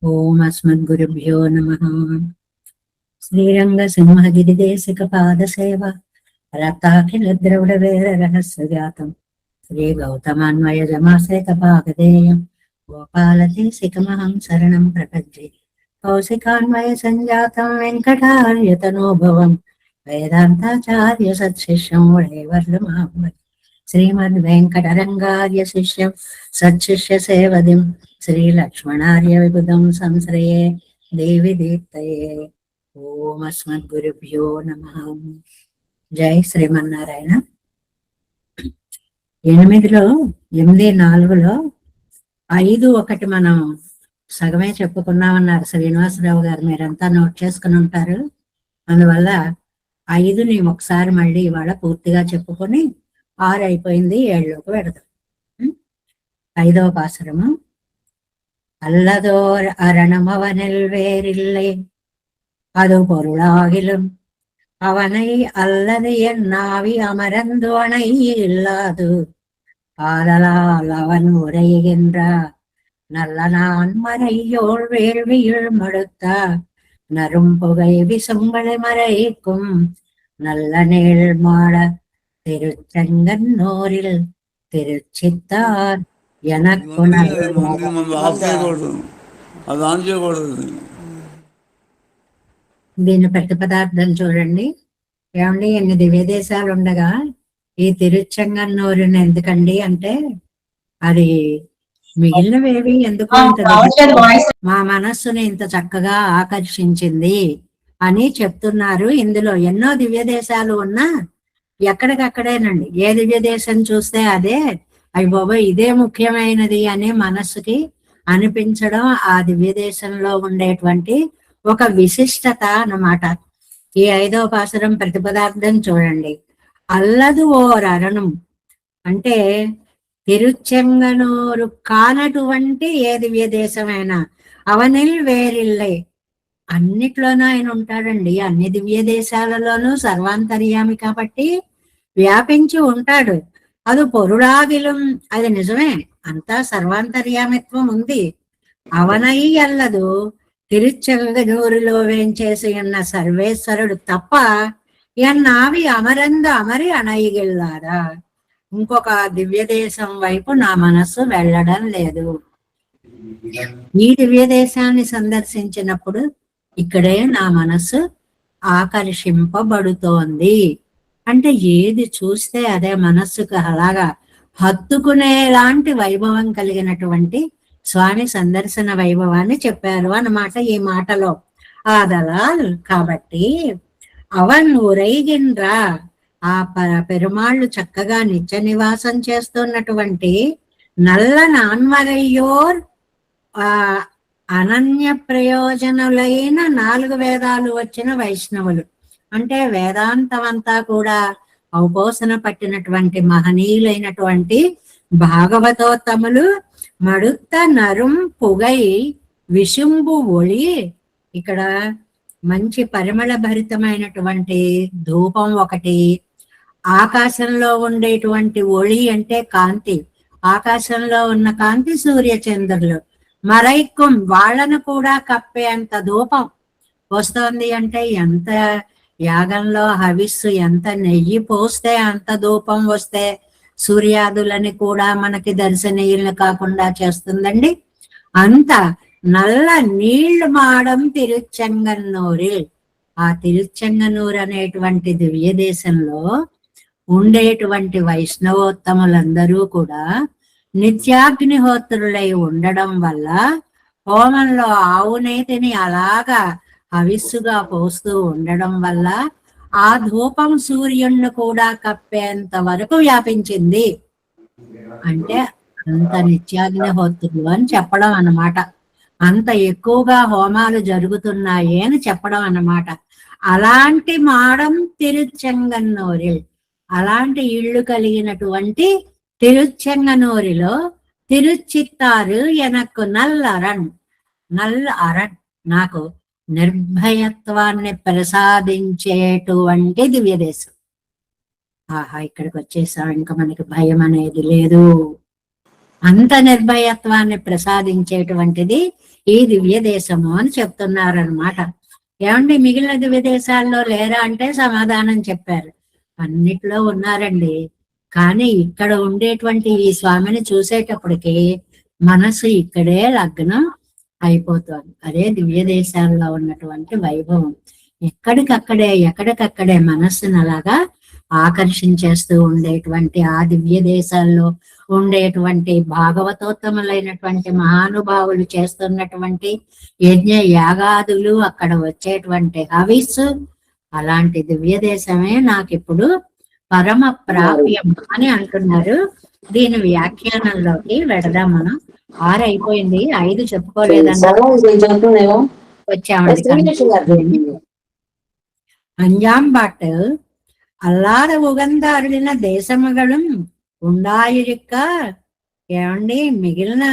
ఓం అస్మద్గురుభ్యో నమః. శ్రీరంగ సింహగిరిదేశిక పాదసేవ రతాఖిల ద్రవిడ వేద రహస్య జాతం శ్రీ గౌతమాన్వయ జమాసేత పాగదేయం గోపాలదేశికమహం శరణం ప్రపద్యే. కౌశికాన్వయ సంజాతం వెంకటార్యతనోభవం వేదాంతాచార్య సత్శిష్యం వైవర్లమాం శ్రీమద్ వెంకటరంగార్య శిష్యం సత్శిష్య సేవదిం శ్రీ లక్ష్మణార్య విబుధం సంశ్రయే దేవి దీప్తయే. ఓం అస్మద్గురుభ్యో నమః. జై శ్రీమన్నారాయణ. 8-4లో 5-1 మనం సగమే చెప్పుకున్నామన్నారు శ్రీనివాసరావు గారు. మీరంతా నోట్ చేసుకుని ఉంటారు. అందువల్ల 5ని ఒకసారి మళ్ళీ ఇవాళ పూర్తిగా చెప్పుకొని 6 అయిపోయింది, 7లోకి పెడదాం. 5వ పాసురము. அல்லதோர் அரணமவனில் வேறில்லை அது பொருளாகிலும் அவனை அல்லது என் நாவி அமரந்து அணை இல்லாது ஆதலால் அவன் உரைகின்றார் நல்ல நான் மறையோள் வேள்வியுள் மடுத்த நரும்புகை விசும்பளை மறைக்கும் நல்ல நேள் மாட திருச்செங்கன்னூரில் திருச்சித்தார் எனக்கு దీని ప్రతిపదార్థం చూడండి. ఏమండి, ఎన్ని దివ్యదేశాలు ఉండగా ఈ తిరుచెంగన్నూరుని ఎందుకండి అంటే, అది మిగిలినవేవి ఎందుకు మా మనస్సుని ఇంత చక్కగా ఆకర్షించింది అని చెప్తున్నారు. ఇందులో ఎన్నో దివ్య దేశాలు ఉన్నా ఎక్కడికక్కడేనండి. ఏ దివ్య దేశం చూస్తే అదే అయ్య బాబా ఇదే ముఖ్యమైనది అనే మనస్సుకి అనిపించడం ఆ దివ్య దేశంలో ఉండేటువంటి ఒక విశిష్టత అన్నమాట. ఈ 5వ పాసురం ప్రతిపదార్థం చూడండి. అల్లదు ఓర్ అరణం అంటే తిరుచెంగనూరు కానటువంటి ఏ దివ్య దేశమైనా అవనిల్ వేరిల్లై అన్నిట్లోనూ ఆయన ఉంటాడండి. అన్ని దివ్య దేశాలలోనూ సర్వాంతర్యామి కాబట్టి వ్యాపించి ఉంటాడు. అది పొరుడాగిలం, అది నిజమే, అంతా సర్వాంతర్యామిత్వం ఉంది. అవనై అల్లదు తిరుచెంగనూరులో వేంచేసి ఉన్న సర్వేశ్వరుడు తప్ప ఎన్నావి అమరంద అమరి అణయిగిల్లారా, ఇంకొక దివ్య దేశం వైపు నా మనస్సు వెళ్ళడం లేదు. ఈ దివ్య దేశాన్ని సందర్శించినప్పుడు ఇక్కడే నా మనస్సు ఆకర్షింపబడుతోంది. అంటే ఏది చూస్తే అదే మనస్సుకు అలాగా హత్తుకునేలాంటి వైభవం కలిగినటువంటి స్వామి సందర్శన వైభవాన్ని చెప్పారు అన్నమాట ఈ మాటలో. ఆదలాల్ కాబట్టి అవన్ ఉరైగిన్రా, ఆ పెరుమాళ్ళు చక్కగా నిత్య నివాసం చేస్తున్నటువంటి నల్ల నాన్మరయ్యోర్ అనన్య ప్రయోజనులైన 4 వేదాలు వచ్చిన వైష్ణవులు అంటే వేదాంతం అంతా కూడా ఔపోసన పట్టినటువంటి మహనీయులైనటువంటి భాగవతోత్తములు మడుత్త నరుం పుగై విశుంబు ఒళి. ఇక్కడ మంచి పరిమళ భరితమైనటువంటి ధూపం ఒకటి, ఆకాశంలో ఉండేటువంటి ఒళి అంటే కాంతి, ఆకాశంలో ఉన్న కాంతి సూర్యచంద్రులు, మరైక్కుం వాళ్ళను కూడా కప్పే అంత ధూపం వస్తోంది. అంటే ఎంత యాగంలో హవిస్సు ఎంత నెయ్యి పోస్తే అంత ధూపం వస్తే సూర్యాదులని కూడా మనకి దర్శనీయులు కాకుండా చేస్తుందండి. అంత నల్ల నీళ్లు మాడం తిరుచెంగన్నూరి. ఆ తిరుచెంగన్నూరు అనేటువంటి దివ్య దేశంలో ఉండేటువంటి వైష్ణవోత్తములందరూ కూడా నిత్యాగ్నిహోత్రులై ఉండడం వల్ల హోమంలో ఆవు నేతిని అలాగా హవిస్సుగా పోస్తూ ఉండడం వల్ల ఆ ధూపం సూర్యుణ్ణి కూడా కప్పేంత వరకు వ్యాపించింది. అంటే అంత నిత్యాగ్నిహోత్రులు అని చెప్పడం అన్నమాట. అంత ఎక్కువగా హోమాలు జరుగుతున్నాయి అని చెప్పడం అన్నమాట. అలాంటి మాడం తిరుచెంగన్నూరి, అలాంటి ఇళ్ళు కలిగినటువంటి తిరుచెంగనూరిలో తిరుచిత్తారు ఎనక్కు నల్ల అరణ్ నాకు నిర్భయత్వాన్ని ప్రసాదించేటువంటి దివ్య దేశం. ఆహా, ఇక్కడికి వచ్చేసాం, ఇంకా మనకి భయం అనేది లేదు అంత నిర్భయత్వాన్ని ప్రసాదించేటువంటిది ఈ దివ్య దేశము అని చెప్తున్నారనమాట. ఏమండి మిగిలిన దివ్య దేశాల్లో లేరా అంటే సమాధానం చెప్పారు, అన్నిట్లో ఉన్నారండి. కానీ ఇక్కడ ఉండేటువంటి ఈ స్వామిని చూసేటప్పటికి మనసు ఇక్కడే లగ్నం అయిపోతుంది. అదే దివ్య దేశాల్లో ఉన్నటువంటి వైభవం. ఎక్కడికక్కడే మనస్సును అలాగా ఆకర్షించేస్తూ ఉండేటువంటి ఆ దివ్య దేశాల్లో ఉండేటువంటి భాగవతోత్తములైనటువంటి మహానుభావులు చేస్తున్నటువంటి యజ్ఞ యాగాదులు, అక్కడ వచ్చేటువంటి హవిస్సు, అలాంటి దివ్య దేశమే నాకు ఇప్పుడు పరమ ప్రాప్యం అని అంటున్నారు. దీని వ్యాఖ్యానంలోకి వెడదాం మనం. 6 అయిపోయింది, 5 చెప్పుకోలేదన్నా వచ్చామండి. அஞ்சாம்பாட்டு అల్లాద ఉగంద అరుడిన దేశముകളും ఉండాయిరిక్క. ఏమండి మిగిలిన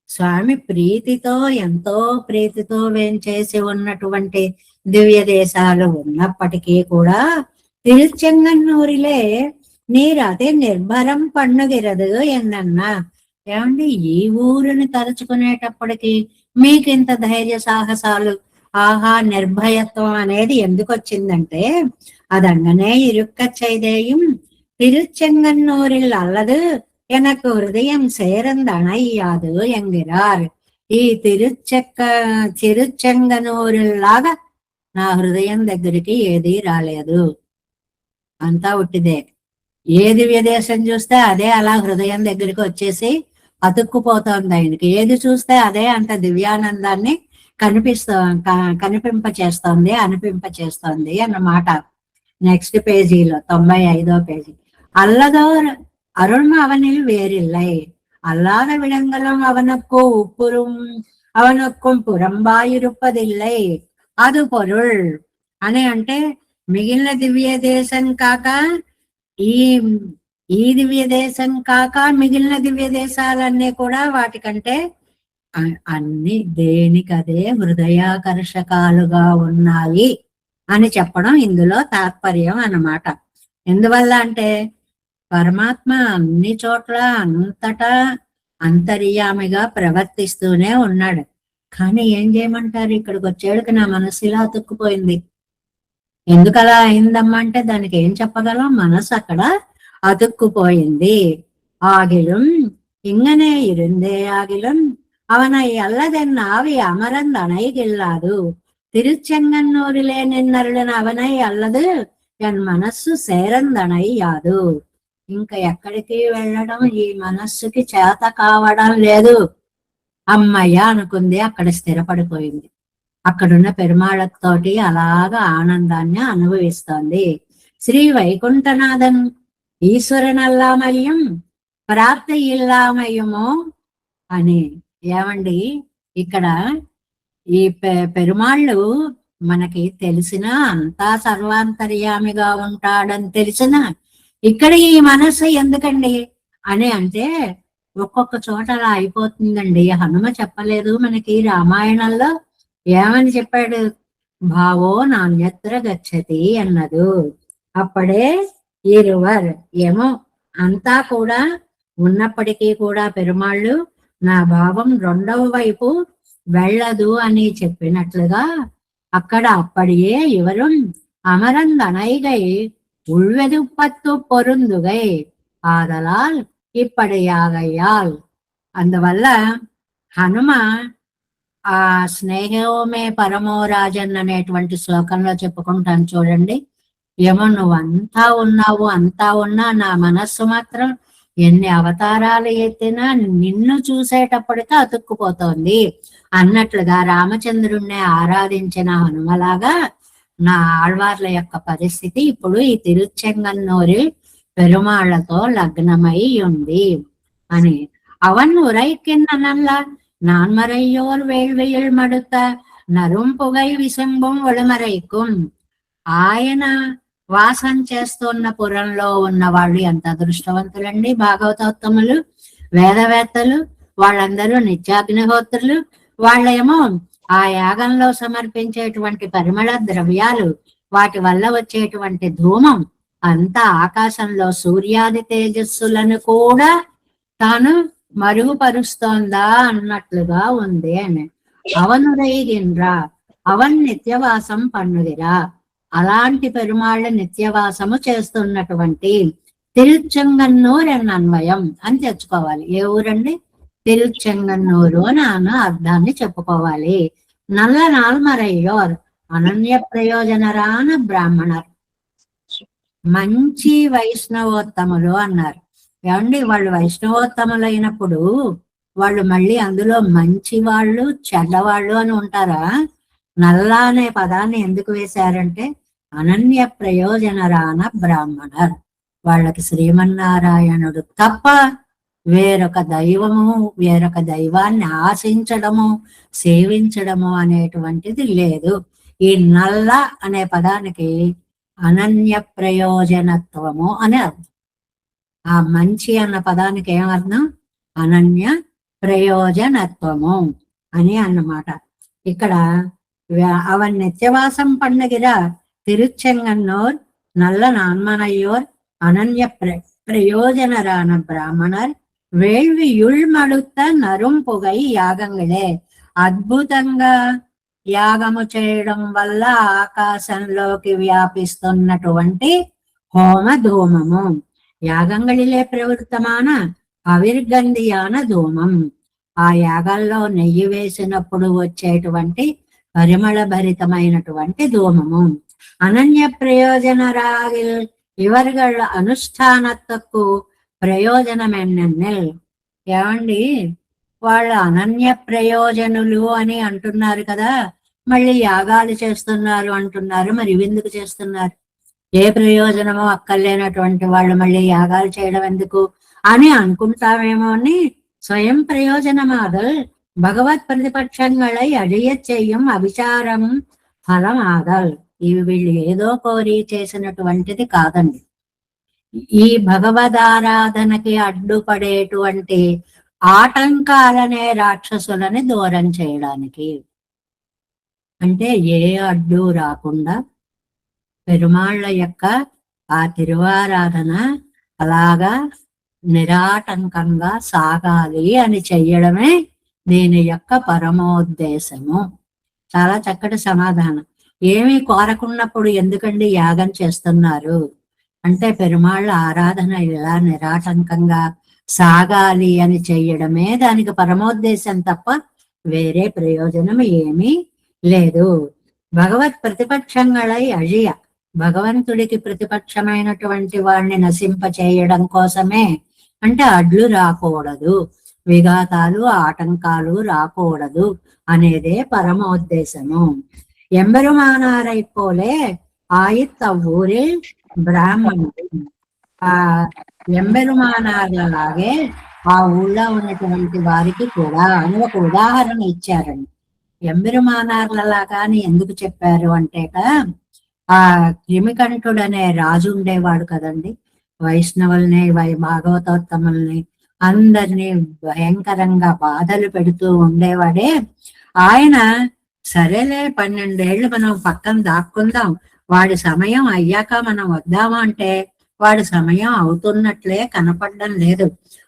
స్వామి ప్రీతితో, ఎంతో ప్రీతితో వేంచేసి ఉన్నటువంటి దివ్య దేశాలు ఉన్నప్పటికీ కూడా తిరుచెంగన్నూరిలే నీరు అతి నిర్భరం పన్నుగిరదు ఎందన్నా. ఏమండి ఈ ఊరిని తలుచుకునేటప్పటికి మీకు ఇంత ధైర్య సాహసాలు, ఆహా నిర్భయత్వం అనేది ఎందుకు వచ్చిందంటే, அதங்கனே இருக்க செய்தேயும் திருச்செங்கன்னூரில் அல்லது எனக்கு హృదయం సేరందనయ్యాదు ఎంగిరార్. ఈ తిరుచెంగనూరులాగా నా హృదయం దగ్గరికి ఏది రాలేదు, అంతా ఉట్టిదే. ఏది విదేశం చూస్తే అదే అలా హృదయం దగ్గరికి వచ్చేసి అతుక్కుపోతోంది ఆయనకి. ఏది చూస్తే అదే అంత దివ్యానందాన్ని అనిపింపచేస్తోంది అన్నమాట. నెక్స్ట్ పేజీలో 95వ పేజీ. అల్లదోర్ அருள்ம அவனில் வேறில்லை, அல்லாத விடங்களும் அவனுக்கும் புறம்பாயிருப்பதில்லை, அது పొరుల్ అని అంటే మిగిలిన దివ్య దేశం కాక ఈ దివ్య దేశం కాక మిగిలిన దివ్య దేశాలన్నీ కూడా వాటికంటే అన్ని దేనికదే హృదయాకర్షకాలుగా ఉన్నాయి అని చెప్పడం ఇందులో తాత్పర్యం అన్నమాట. ఎందువల్ల అంటే పరమాత్మ అన్ని చోట్ల అంతటా అంతర్యామిగా ప్రవర్తిస్తూనే ఉన్నాడు. కానీ ఏం చేయమంటారు, ఇక్కడికి వచ్చేటికి నా మనసు ఇలా అతుక్కుపోయింది. ఎందుకలా అయిందమ్మా అంటే దానికి ఏం చెప్పగలం, మనసు అక్కడ అతుక్కుపోయింది. ஆகிலும் இங்கனே இருந்தே ஆகிலும் அவனை அல்லதென் ஆவி அமரந்தணைகில்லாது, తిరుచెంగన్నూరిలే నిన్నరుడిన అవనై అల్లదు ఎన్ మనస్సు సేరందనయ్యాదు. ఇంకా ఎక్కడికి వెళ్ళడం ఈ మనస్సుకి చేత కావడం లేదు. అమ్మయ్య అనుకుంది, అక్కడ స్థిరపడిపోయింది. అక్కడున్న పెరుమాళతోటి అలాగా ఆనందాన్ని అనుభవిస్తోంది. శ్రీ వైకుంఠనాథన్ ఈశ్వరనల్లామయ్యం ప్రాప్తి ఇల్లామయ్యమో అని. ఏమండి ఇక్కడ ఈ పెరుమాళ్ళు మనకి తెలిసిన అంతా సర్వాంతర్యామిగా ఉంటాడని తెలిసిన ఇక్కడ ఈ మనసు ఎందుకండి అని అంటే ఒక్కొక్క చోట అలా అయిపోతుందండి. హనుమ చెప్పలేదు మనకి రామాయణంలో ఏమని చెప్పాడు, భావో నాణ్యత్ర గచ్చతి అన్నదు. అప్పుడే ఇరువర్ ఏమో అంతా కూడా ఉన్నప్పటికీ కూడా పెరుమాళ్ళు నా భావం రెండవ వైపు వెళ్ళదు అని చెప్పినట్లుగా అక్కడ అప్పడియే ఇవரும் అమరందనైగై ఉள்వెదుపత్తు పొరుందుగై ఆదలాల్ ఇప్పటియాగయ్యాల్. అందువల్ల హనుమ ఆ స్నేహోమే పరమోరాజన్ అనేటువంటి శ్లోకంలో చెప్పుకుంటాను చూడండి. ఏమో నువ్వు అంతా ఉన్నావు, అంతా ఉన్నా నా మనస్సు మాత్రం ఎన్ని అవతారాలు ఎత్తినా నిన్ను చూసేటప్పటికీ అతుక్కుపోతోంది అన్నట్లుగా రామచంద్రుణ్ణి ఆరాధించిన హనుమలాగా నా ఆళ్వార్ల యొక్క పరిస్థితి ఇప్పుడు ఈ తిరుచెంగన్నూరి పెరుమాళ్లతో లగ్నమై ఉంది అని. అవన్ ఉరైకిన్ననల్ల నాన్మరయ్యోర్ వేళ్వెయిల్ మడుత నరుంపుగై విశంభం ఒళమరైకుం. ఆయన వాసం చేస్తున్న పురంలో ఉన్న వాళ్ళు ఎంత అదృష్టవంతులండి. భాగవతోత్తములు, వేదవేత్తలు, వాళ్ళందరూ నిత్యాగ్నిహోత్రులు. వాళ్ళేమో ఆ యాగంలో సమర్పించేటువంటి పరిమళ ద్రవ్యాలు, వాటి వల్ల వచ్చేటువంటి ధూమం అంతా ఆకాశంలో సూర్యాది తేజస్సులను కూడా తాను మరుగుపరుస్తోందా అన్నట్లుగా ఉంది అని. అవనురైగిన్రా అవన్ నిత్యవాసం పన్నుదిరా. అలాంటి పెరుమాళ్ళ నిత్యవాసము చేస్తున్నటువంటి తిరుచెంగన్నూరు అన్న అన్వయం అని తెచ్చుకోవాలి. ఏ ఊరండి? తిరుచెంగన్నూరు అని అర్థాన్ని చెప్పుకోవాలి. నల్ల నాల్మరయ్యోర్ అనన్య ప్రయోజనరాన బ్రాహ్మణర్. మంచి వైష్ణవోత్తములు అన్నారు. ఏమండి, వాళ్ళు వైష్ణవోత్తములు అయినప్పుడు వాళ్ళు మళ్ళీ అందులో మంచి వాళ్ళు చెడ్డవాళ్ళు అని ఉంటారా? నల్ల అనే పదాన్ని ఎందుకు వేశారంటే అనన్య ప్రయోజనరాన బ్రాహ్మణర్. వాళ్ళకి శ్రీమన్నారాయణుడు తప్ప వేరొక దైవము, వేరొక దైవాన్ని ఆశించడము, సేవించడము అనేటువంటిది లేదు. ఈ నల్ల అనే పదానికి అనన్య ప్రయోజనత్వము అని అర్థం. ఆ మంచి అన్న పదానికి ఏమర్థం? అనన్య ప్రయోజనత్వము అని అన్నమాట. ఇక్కడ అవన్ నిత్యవాసం పండుగిరా తిరుచెంగన్నూర్ నల్ల నాన్మనయ్యోర్ అనన్య ప్రయోజనరాన బ్రాహ్మణర్ వేள்வி యుళ్మడుத்த నరుంపుగై యాగంగిలే. అద్భుతంగా యాగము చేయడం వల్ల ఆకాశంలోకి వ్యాపిస్తున్నటువంటి హోమ ధూమము. యాగంగిలే ప్రవృత్తమాన అవిర్గంధియాన ధూమం. ఆ యాగాల్లో నెయ్యి వేసినప్పుడు వచ్చేటువంటి పరిమళ భరితమైనటువంటి ధూమము. అనన్య ప్రయోజనరాగిల్ ఇవర్గళ్ళ అనుష్ఠానత్వకు ప్రయోజనం ఎన్నెన్నెల్. ఏమండి, వాళ్ళు అనన్య ప్రయోజనులు అని అంటున్నారు కదా, మళ్ళీ యాగాలు చేస్తున్నారు అంటున్నారు. మరి ఇవెందుకు చేస్తున్నారు? ఏ ప్రయోజనమో అక్కర్లేనటువంటి వాళ్ళు మళ్ళీ యాగాలు చేయడం ఎందుకు అని అనుకుంటామేమో అని స్వయం ప్రయోజనమాదల్ భగవత్ ప్రతిపక్షంగళై అడియ చెయ్యం అవిచారం ఫలమాదల్. ఇవి వీళ్ళు ఏదో కోరి చేసినటువంటిది కాదండి. ఈ భగవదారాధనకి అడ్డుపడేటువంటి ఆటంకాలనే రాక్షసులని దూరం చేయడానికి. అంటే ఏ అడ్డు రాకుండా పెరుమాళ్ళ యొక్క ఆ తిరువారాధన అలాగా నిరాటంకంగా సాగాలి అని చెయ్యడమే దీని యొక్క పరమోద్దేశము. చాలా చక్కటి సమాధానం. ఏమీ కోరకున్నప్పుడు ఎందుకండి యాగం చేస్తున్నారు అంటే పెరుమాళ్ళ ఆరాధన ఇలా నిరాటంకంగా సాగాలి అని చెయ్యడమే దానికి పరమోద్దేశం తప్ప వేరే ప్రయోజనం ఏమీ లేదు. భగవత్ ప్రతిపక్షంగళై అழிయ, భగవంతుడికి ప్రతిపక్షమైనటువంటి వాడిని నశింప చేయడం కోసమే. అంటే అడ్లు రాకూడదు, విఘాతాలు ఆటంకాలు రాకూడదు అనేదే పరమోద్దేశము. ఎంబెరుమానారై పోలే ఆయిత్ ఊరే బ్రాహ్మణుడు. ఆ ఎంబెరుమానార్లలాగే ఆ ఊళ్ళో ఉన్నటువంటి వారికి కూడా అని ఒక ఉదాహరణ ఇచ్చారండి. ఎంబెరుమానార్లలాగా అని ఎందుకు చెప్పారు అంటేట, ఆ క్రిమికంఠుడు అనే రాజు ఉండేవాడు కదండి. వైష్ణవుల్ని భాగవతోత్తముల్ని అందరినీ భయంకరంగా బాధలు పెడుతూ ఉండేవాడే. ఆయన సరేలే 12 ఏళ్ళు మనం పక్కన దాక్కుందాం, వాడి సమయం అయ్యాక మనం వద్దాము అంటే వాడి సమయం అవుతున్నట్లే కనపడడం లేదు.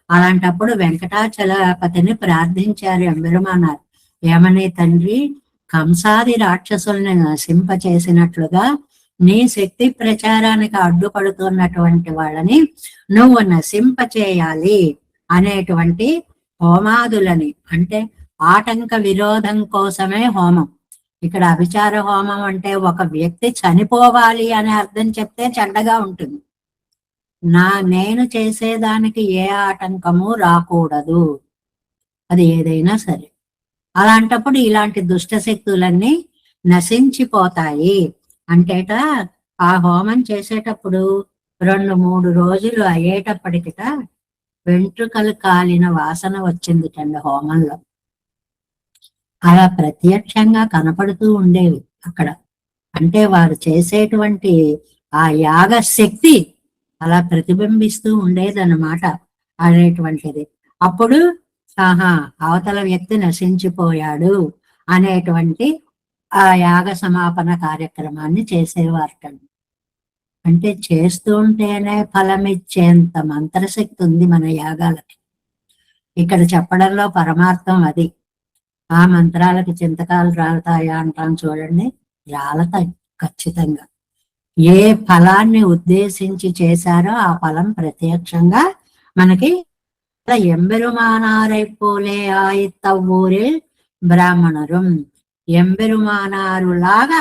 అలాంటప్పుడు వెంకటాచలపతిని ప్రార్థించారు ఎంబెరుమానార్. ఏమని? తండ్రి, కంసాది రాక్షసుల్ని నశింపచేసినట్లుగా నీ శక్తి ప్రచారానికి అడ్డుపడుతున్నటువంటి వాళ్ళని నువ్వు నశింపచేయాలి అనేటువంటి హోమాదులని, అంటే ఆటంక విరోధం కోసమే హోమం. ఇక్కడ అభిచార హోమం అంటే ఒక వ్యక్తి చనిపోవాలి అనే అర్థం చెప్తే చెడ్డగా ఉంటుంది. నేను చేసేదానికి ఏ ఆటంకము రాకూడదు, అది ఏదైనా సరే. అలాంటప్పుడు ఇలాంటి దుష్ట శక్తులన్నీ నశించిపోతాయి అంటేట ఆ హోమం చేసేటప్పుడు 2-3 రోజులు అయ్యేటప్పటికిట వెంట్రుకలు కాలిన వాసన వచ్చింది కండి హోమంలో. అలా ప్రత్యక్షంగా కనపడుతూ ఉండేవి అక్కడ. అంటే వారు చేసేటువంటి ఆ యాగ శక్తి అలా ప్రతిబింబిస్తూ ఉండేదన్నమాట అనేటువంటిది. అప్పుడు అవతల వ్యక్తి నశించిపోయాడు అనేటువంటి ఆ యాగ సమాపన కార్యక్రమాన్ని చేసేవారటండి. అంటే చేస్తూ ఉంటేనే ఫలమిచ్చేంత మంత్రశక్తి ఉంది మన యాగాలకి. ఇక్కడ చెప్పడంలో పరమార్థం అది. ఆ మంత్రాలకు చింతకాలు రాలుతాయా అంటాం చూడండి, రాలతాయి ఖచ్చితంగా. ఏ ఫలాన్ని ఉద్దేశించి చేశారో ఆ ఫలం ప్రత్యక్షంగా మనకి ఎంబెరుమానారై పోలే ఆయత్తవూరిల్ బ్రాహ్మణురం. ఎంబెరుమానారులాగా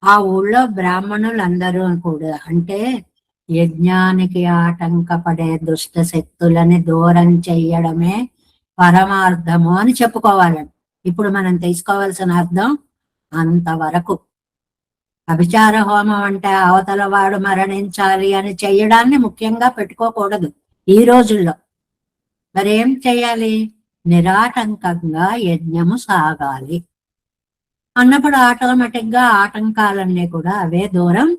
ఆ ఊళ్ళో బ్రాహ్మణులందరూ కూడా, అంటే యజ్ఞానికి ఆటంకపడే దుష్ట శక్తులని దూరం చెయ్యడమే పరమార్థము అని చెప్పుకోవాలండి. ఇప్పుడు మనం తీసుకోవాల్సిన అర్థం అంతవరకు. అభిచార హోమం అంటే అవతల వాడు మరణించాలి అని చెయ్యడాన్ని ముఖ్యంగా పెట్టుకోకూడదు ఈ రోజుల్లో. మరేం చెయ్యాలి? నిరాటంకంగా యజ్ఞము సాగాలి అన్నప్పుడు ఆటోమేటిక్ గా ఆటంకాలన్నీ కూడా అవే దూరం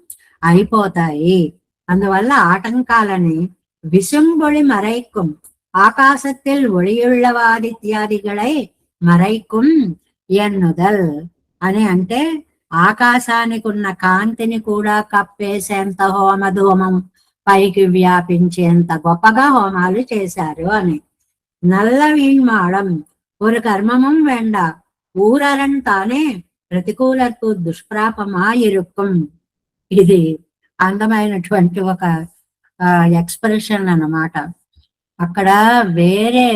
అయిపోతాయి. అందువల్ల ఆటంకాలని విసుంబొళి మరైக்கும் ఆకాశத்தில் ఒళియుళ్ళవాదిత్యాదిగళై మరైக்கும் ఎన్నుదల్ అని, అంటే ఆకాశానికి ఉన్న కాంతిని కూడా కప్పేసేంత హోమధూమం పైకి వ్యాపించేంత గొప్పగా హోమాలు చేశారు అని. నల్ల వీణ్మాడం ஒரு கர்மமும் வேண்டா ஊரரன் తానే ప్రతికూలకు దుష్ప్రాపమాయిరుక్కం. ఇది అందమైనటువంటి ఒక ఎక్స్ప్రెషన్ అన్నమాట. అక్కడ వేరే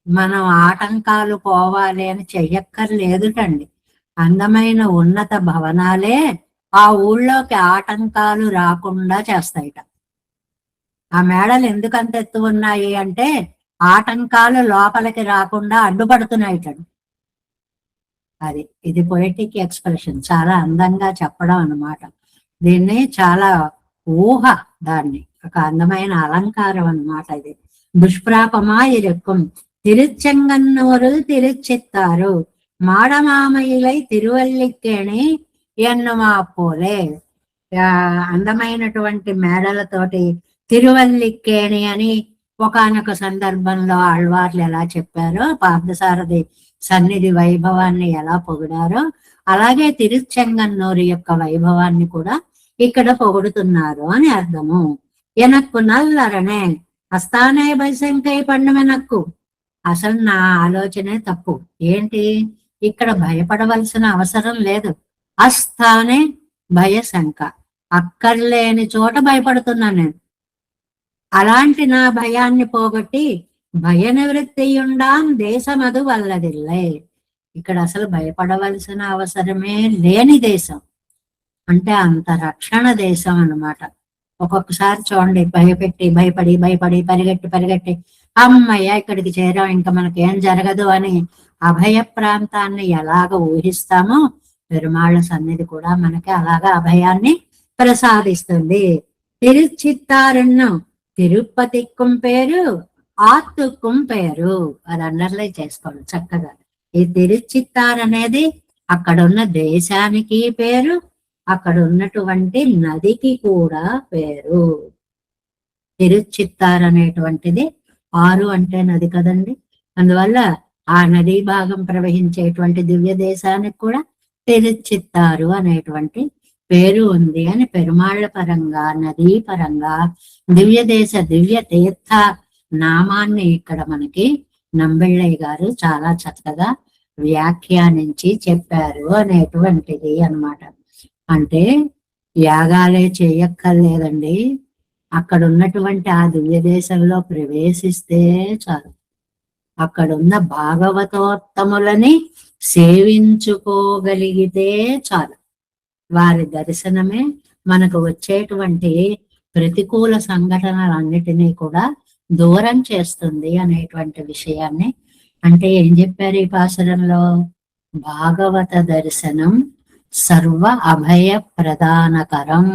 మనం ఆటంకాలు పోవాలి అని చెయ్యక్కర్లేదుటండి. అందమైన ఉన్నత భవనాలే ఆ ఊళ్ళోకి ఆటంకాలు రాకుండా చేస్తాయిట. ఆ మేడలు ఎందుకంత ఎత్తు ఉన్నాయి అంటే ఆటంకాలు లోపలికి రాకుండా అడ్డుపడుతున్నాయిటండి. అది ఇది పొయిటిక్ ఎక్స్ప్రెషన్, చాలా అందంగా చెప్పడం అన్నమాట. దీన్ని చాలా ఊహ, దాన్ని ఒక అందమైన అలంకారం అన్నమాట ఇది. దుష్ప్రాపమా ఇరుక్కుం తిరుచెంగన్నూరు తిరుచిత్తారు మాడమామయిలై తిరువల్లికేణి ఎన్నుమా పోలే. అందమైనటువంటి మేడలతోటి తిరువల్లికేణి అని ఒకానొక సందర్భంలో ఆళ్వార్లు ఎలా చెప్పారో, పార్థసారథి సన్నిధి వైభవాన్ని ఎలా పొగిడారో, అలాగే తిరుచెంగన్నూరు యొక్క వైభవాన్ని కూడా ఇక్కడ పొగుడుతున్నారు అని అర్థము. ఎనక్కు నల్లరనే అస్తానే భయశంకై పండుమెనక్కు. అసలు నా ఆలోచనే తప్పు. ఏంటి? ఇక్కడ భయపడవలసిన అవసరం లేదు. అస్థానే భయశంక, అక్కర్లేని చోట భయపడుతున్నాను నేను. అలాంటి నా భయాన్ని పోగొట్టి భయ నివృత్తియుండాం దేశమదు వల్లదిల్లే. ఇక్కడ అసలు భయపడవలసిన అవసరమే లేని దేశం, అంటే అంత రక్షణ దేశం అన్నమాట. ఒక్కొక్కసారి చూడండి, భయపడి పరిగెట్టి అమ్మయ్య ఇక్కడికి చేరాం, ఇంకా మనకేం జరగదు అని అభయ ప్రాంతాన్ని ఎలాగ ఊహిస్తామో పెరుమాళ్ళ సన్నిధి కూడా మనకి అలాగా అభయాన్ని ప్రసాదిస్తుంది. తిరుచిత్తారున్ను తిరుపతిక్కుం పేరు ఆత్తుక్కుం పేరు. అది అండర్లైన్ చేసుకోండి చక్కగా. ఈ తిరుచిత్తార్ అనేది అక్కడున్న దేశానికి పేరు, అక్కడ ఉన్నటువంటి నదికి కూడా పేరు. తిరుచిత్తార్ అనేటువంటిది 6 అంటే నది కదండి. అందువల్ల ఆ నదీ భాగం ప్రవహించేటువంటి దివ్య దేశానికి కూడా తిరుచిత్తారు అనేటువంటి పేరు ఉంది అని పెరుమాళ్ల పరంగా, నదీ పరంగా దివ్య దేశ దివ్య తీర్థ నామాన్ని ఇక్కడ మనకి నంబిళ్ళయ్య గారు చాలా చక్కగా వ్యాఖ్యానించి చెప్పారు అనేటువంటిది అన్నమాట. అంటే యాగాలే చేయక్కర్లేదండి, అక్కడ ఉన్నటువంటి ఆ దివ్య దేశంలో ప్రవేశిస్తే చాలు. అక్కడున్న భాగవతోత్తములని సేవించుకోగలిగితే చాలు. వారి దర్శనమే మనకు వచ్చేటువంటి ప్రతికూల సంఘటనలన్నిటినీ కూడా దూరం చేస్తుంది అనేటువంటి విషయాన్ని, అంటే ఏం చెప్పారు ఈ పాసురంలో? భాగవత దర్శనం సర్వ అభయ ప్రదానకరం.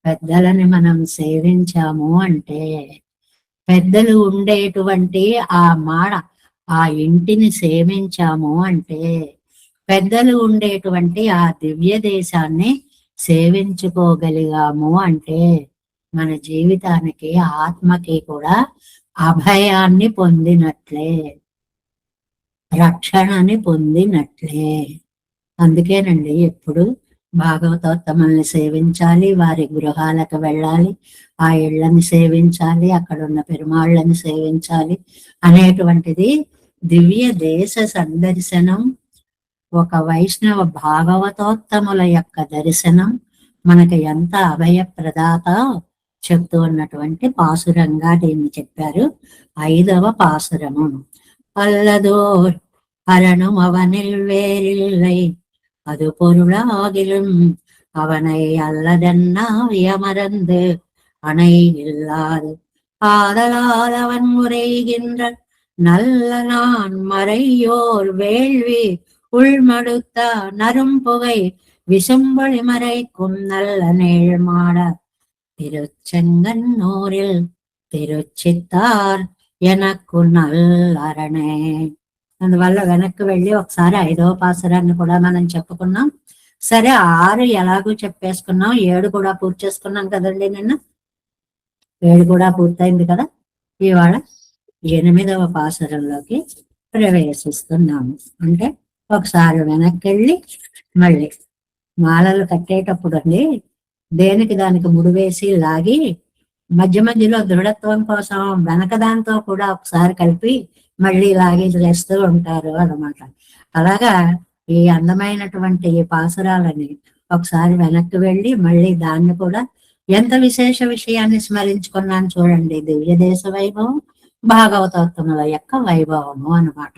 పెద్దలని మనం సేవించాము అంటే, పెద్దలు ఉండేటువంటి ఆ మాడ, ఆ ఇంటిని సేవించాము అంటే, పెద్దలు ఉండేటువంటి ఆ దివ్య దేశాన్ని సేవించుకోగలిగాము అంటే, మన జీవితానికి ఆత్మకి కూడా అభయాన్ని పొందినట్లే, రక్షణని పొందినట్లే. అందుకేనండి ఎప్పుడు భాగవతోత్తముల్ని సేవించాలి, వారి గృహాలకు వెళ్ళాలి, ఆ ఇళ్ళని సేవించాలి, అక్కడ ఉన్న పెరుమాళ్ళని సేవించాలి అనేటువంటిది దివ్య దేశ సందర్శనం. ఒక వైష్ణవ భాగవతోత్తముల యొక్క దర్శనం మనకి ఎంత అభయప్రదాత చెప్తూ ఉన్నటువంటి పాసురంగా దీన్ని చెప్పారు. 5వ పాసురము. அல்லதோர் அரணும் அவனில் வேறில்லை அது பொருளாகிலும் அவனை அல்லதன்னா வியமறந்து அணை இல்லாது ஆதலால் அவன் உரைகின்ற நல்ல நான் மறையோர் வேள்வி உள்மடுத்த நரும்புகை விசும்பொழி மறைக்கும் நல்ல நேழ்மாட తిరుచెంగన్నూరిల్ తిరుచిత్తార్ ఎనక్కు నల్లరణే. అందువల్ల వెనక్కి వెళ్ళి ఒకసారి 5వ పాసురాన్ని కూడా మనం చెప్పుకున్నాం. సరే, 6 ఎలాగూ చెప్పేసుకున్నాం, 7 కూడా పూర్తి చేసుకున్నాం కదండి. నిన్న 7 కూడా పూర్తయింది కదా. ఇవాళ 8వ పాసురంలోకి ప్రవేశిస్తున్నాము. అంటే ఒకసారి వెనక్కి వెళ్ళి మళ్ళీ మాలలు కట్టేటప్పుడు అండి దేనికి దానికి ముడివేసి లాగి మధ్య మధ్యలో దృఢత్వం కోసం వెనక దాంతో కూడా ఒకసారి కలిపి మళ్ళీ లాగి చేస్తూ ఉంటారు అన్నమాట. అలాగా ఈ అందమైనటువంటి ఈ పాసురాలని ఒకసారి వెనక్కి వెళ్ళి మళ్ళీ దాన్ని కూడా ఎంత విశేష విషయాన్ని స్మరించుకున్నాను చూడండి. దివ్య దేశ వైభవం, భాగవతోత్తముల యొక్క వైభవము అన్నమాట.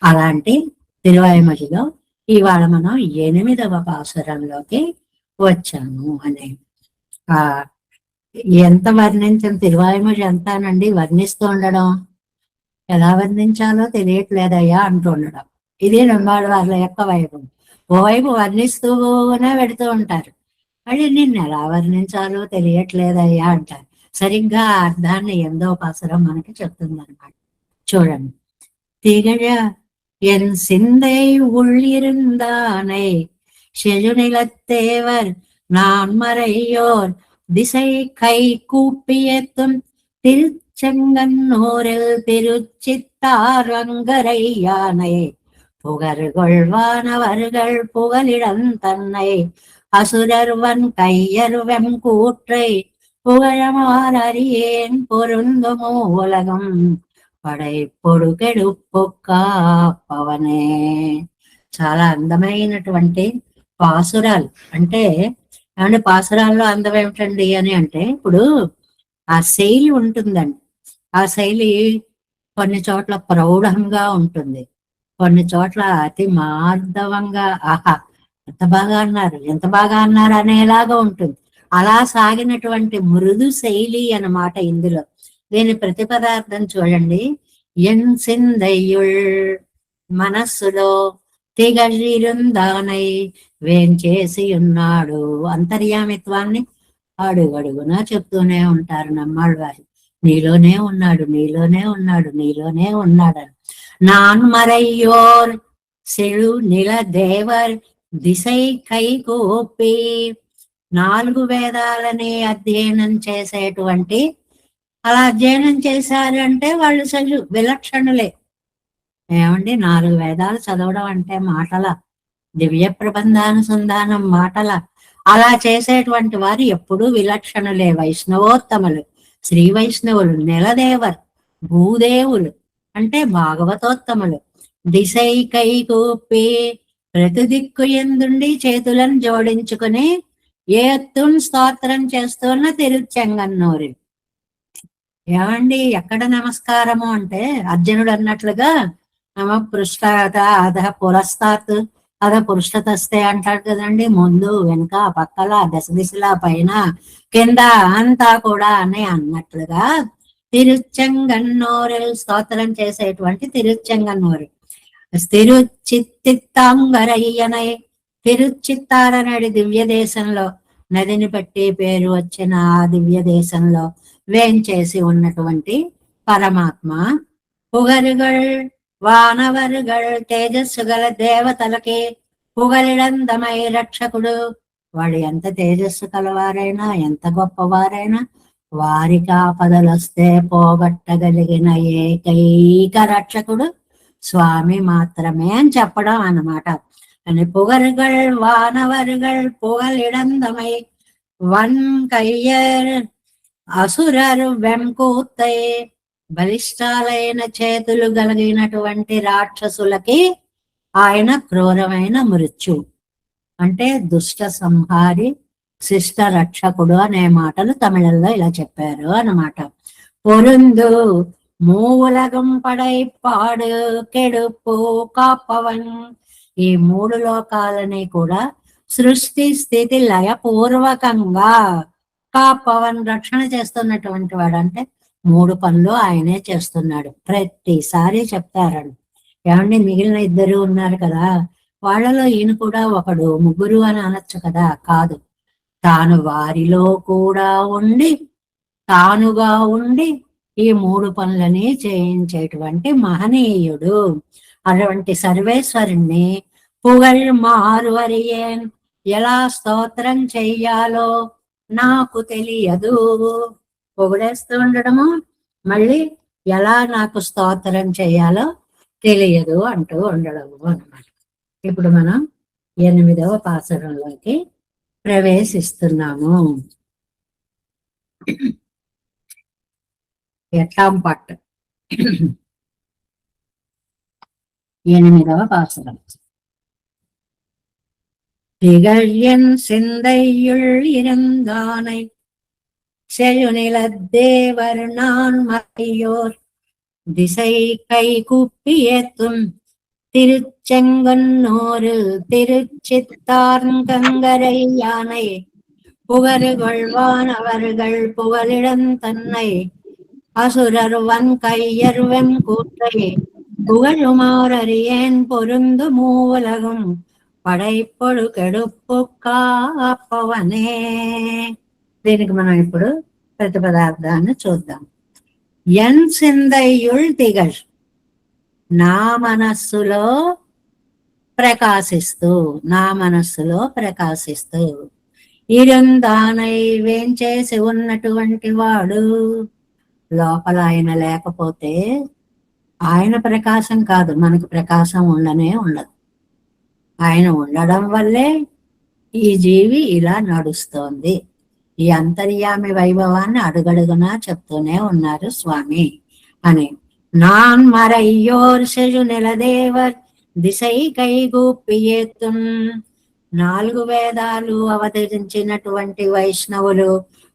అలాంటి తిరువాయిమొழிలో ఇవాళ మనం 8వ పాసురంలోకి వచ్చాము అని. ఎంత వర్ణించిన తిరువాయిమొഴి అంతానండి వర్ణిస్తూ ఉండడం, ఎలా వర్ణించాలో తెలియట్లేదయ్యా అంటూ ఉండడం. ఇది నమ్మాడు వాళ్ళ యొక్క వైభవం. ఓవైపు వర్ణిస్తూనే పెడుతూ ఉంటారు, మళ్ళీ నిన్ను ఎలా వర్ణించాలో తెలియట్లేదయ్యా అంటారు. సరిగ్గా ఆ అర్థాన్ని 8వ పాసురం మనకి చెప్తుంది అనమాట. చూడండి. திகழ என் சிந்தை உள்ளிருந்தானை செழுநிலத்தேவர் நான் மறையோர் திசை கை கூப்பியத்தும் திருச்செங்கன்னூரில் திருச்சித்தாரங்கரை யானை புகழ்கொள்வானவர்கள் புகலிடம் தன்னை அசுரர்வன் கையர்வெம் கூற்றை புகழமார் அறியேன் பொருந்துமோ உலகம் పడై పొడుగెడుపుకా పవనే. చాలా అందమైనటువంటి పాసురాలు. అంటే ఏమంటే పాసురాల్లో అందం ఏమిటండి అని అంటే, ఇప్పుడు ఆ శైలి ఉంటుందండి. ఆ శైలి కొన్ని చోట్ల ప్రౌఢంగా ఉంటుంది, కొన్ని చోట్ల అతి మార్ధవంగా, ఆహా ఎంత బాగా అన్నారు, ఎంత బాగా అన్నారు అనేలాగా ఉంటుంది. అలా సాగినటువంటి మృదు శైలి అన్నమాట ఇందులో. దీని ప్రతిపదార్థం చూడండి. ఎన్ సిందయ్యుల్ మనస్సులో తిగజిరుందానై వేంచేసి ఉన్నాడు. అంతర్యామిత్వాన్ని అడుగడుగునా చెప్తూనే ఉంటారు నమ్మాళ్ళ వారు. నీలోనే ఉన్నాడు, నీలోనే ఉన్నాడు, నీలోనే ఉన్నాడని. నాన్ మరయ్యోర్ సెడు నిల దేవర్ దిశై కైకూపి. 4 వేదాలని అధ్యయనం చేసేటువంటి, అలా అధ్యయనం చేశారు అంటే వాళ్ళు విలక్షణులే. ఏమండి, 4 వేదాలు చదవడం అంటే మాటల, దివ్య ప్రబంధానుసంధానం మాటల. అలా చేసేటువంటి వారు ఎప్పుడూ విలక్షణులే, వైష్ణవోత్తములు, శ్రీ వైష్ణవులు, నెలదేవర్, భూదేవులు అంటే భాగవతోత్తములు. దిశై కై కూపి, ప్రతి దిక్కు ఎందుండి చేతులను జోడించుకుని ఏత్తున్ స్తోత్రం చేస్తున్న తిరుచెంగన్నూరి. ఏమండి, ఎక్కడ నమస్కారము అంటే అర్జునుడు అన్నట్లుగా నమ పృష్ఠత అధ పురస్తాత్ అధ పృష్ఠతస్తే అంటాడు కదండి. ముందు వెనుక పక్కల దశ దిశలా పైన కింద అంతా కూడా అని అన్నట్లుగా తిరుచెంగన్నూరు స్తోత్రం చేసేటువంటి తిరుచెంగన్నూరు. తిరుచిత్తాంగరయ్యనై, తిరుచిత్తారనడి దివ్య దేశంలో, నదిని బట్టి పేరు వచ్చిన ఆ దివ్య దేశంలో వేంచేసి ఉన్నటువంటి పరమాత్మ. పుగరుగల్ వానవరుగల్ తేజస్సు గల దేవతలకి పుగలిడందమై రక్షకుడు. వాడు ఎంత తేజస్సు కలవారైనా, ఎంత గొప్పవారైనా, వారికి ఆపదలొస్తే పోగొట్టగలిగిన ఏకైక రక్షకుడు స్వామి మాత్రమే అని చెప్పడం అన్నమాట. అని புகர்கள் வானவர்கள் புகழிடந்தமை వన్కయ్యర్ అసురరు వెంకూత్తై బలిష్టాలైన చేతులు కలిగినటువంటి రాక్షసులకి ఆయన క్రూరమైన మృత్యు అంటే దుష్ట సంహారి శిష్ట రక్షకుడు అనే మాటలు తమిళంలో ఇలా చెప్పారు అన్నమాట. పొరుందు మూవులగం పడై పాడు కెడుపు కాపవన్, ఈ మూడు లోకాలని కూడా సృష్టి స్థితి లయ పూర్వకంగా కాపవన్ రక్షణ చేస్తున్నటువంటి వాడు. అంటే మూడు పనులు ఆయనే చేస్తున్నాడు. ప్రతిసారి చెప్తారండి. ఏమండి మిగిలిన ఇద్దరు ఉన్నారు కదా, వాళ్ళలో ఈయన కూడా ఒకడు, ముగ్గురు అని అనొచ్చు కదా, కాదు. తాను వారిలో కూడా ఉండి తానుగా ఉండి ఈ మూడు పనులని చేయించేటువంటి మహనీయుడు. అటువంటి సర్వేశ్వరుణ్ణి పుగళ్ మారు అరియన్, ఎలా స్తోత్రం చెయ్యాలో నాకు తెలియదు. పొగిడేస్తూ ఉండడము, మళ్ళీ ఎలా నాకు స్తోత్రం చేయాలో తెలియదు అంటూ ఉండడము అన్నమాట. ఇప్పుడు మనం 8వ పాసురంలోకి ప్రవేశిస్తున్నాము. ఎట్టాం పట్టు 8వ పాసురం. திகழ்யன் சிந்தையுள் இருந்தானை செழுநிலத்தேவர் நான் மறையோர் திசை கை கூப்பி ஏத்தும் திருச்செங்கன்னோரு திருச்சித்தார்கங்கரை யானை புகருகொள்வான் அவர்கள் புகலிடந்தன்னை அசுரர் வன்கையர் வெண்கூற்றை புகழுமாறறியேன் பொருந்து மூவுலகும் పడైపొడు కెడుపు కాపవనే. దీనికి మనం ఇప్పుడు ప్రతిపదార్థాన్ని చూద్దాం. ఎన్ సిందయ్యుల్ తిగల్, నా మనస్సులో ప్రకాశిస్తూ, నా మనస్సులో ప్రకాశిస్తూ, ఇరుందానై వేంచేసి ఉన్నటువంటి వాడు. లోపల ఆయన లేకపోతే ఆయన ప్రకాశం కాదు, మనకి ప్రకాశం ఉండనే ఉండదు. ఆయన ఉండడం వల్లే ఈ జీవి ఇలా నడుస్తోంది. ఈ అంతర్యామి వైభవాన్ని అడుగడుగునా చెప్తూనే ఉన్నారు స్వామి అని. నాన్ మరయ్యోర్ సెజు నెలదేవర్ దిశై కైగూపియేతున్, 4 వేదాలు అవతరించినటువంటి వైష్ణవులు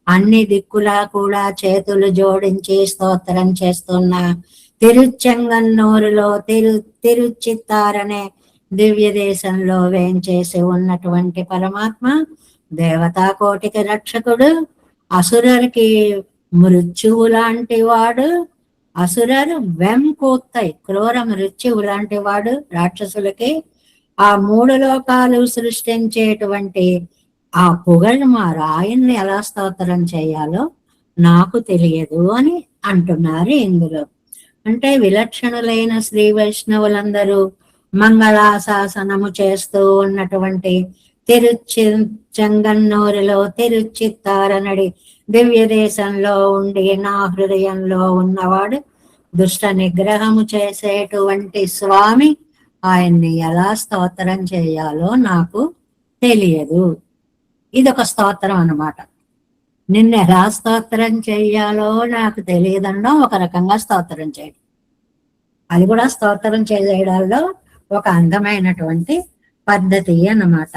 అన్ని దిక్కులా కూడా చేతులు జోడించి స్తోత్రం చేస్తున్న తిరుచెంగన్నూరులో తిరుచిత్తారనే దివ్య దేశంలో వేంచేసి ఉన్నటువంటి పరమాత్మ దేవతా కోటికి రక్షకుడు, అసురరికి మృత్యువు లాంటి వాడు. అసురరు వెంకూత్తై, క్రూర మృత్యువు లాంటి వాడు రాక్షసులకి. ఆ 3 లోకాలు సృష్టించేటువంటి ఆ పొగళ్ళమారు ఆయన్ని ఎలా స్తోత్రం చేయాలో నాకు తెలియదు అని అంటున్నారు ఇందులో. అంటే విలక్షణులైన శ్రీ వైష్ణవులందరూ మంగళాశాసనము చేస్తూ ఉన్నటువంటి చెంగన్నూరులో తిరుచిత్తారనడి దివ్య దేశంలో ఉండి నా హృదయంలో ఉన్నవాడు, దుష్ట నిగ్రహము చేసేటువంటి స్వామి, ఆయన్ని ఎలా స్తోత్రం చేయాలో నాకు తెలియదు. ఇదొక స్తోత్రం అన్నమాట. నిన్ను ఎలా స్తోత్రం చెయ్యాలో నాకు తెలియదనడం ఒక రకంగా స్తోత్రం చేయడం. అది కూడా స్తోత్రం చేయడంలో ఒక అందమైనటువంటి పద్ధతి అన్నమాట.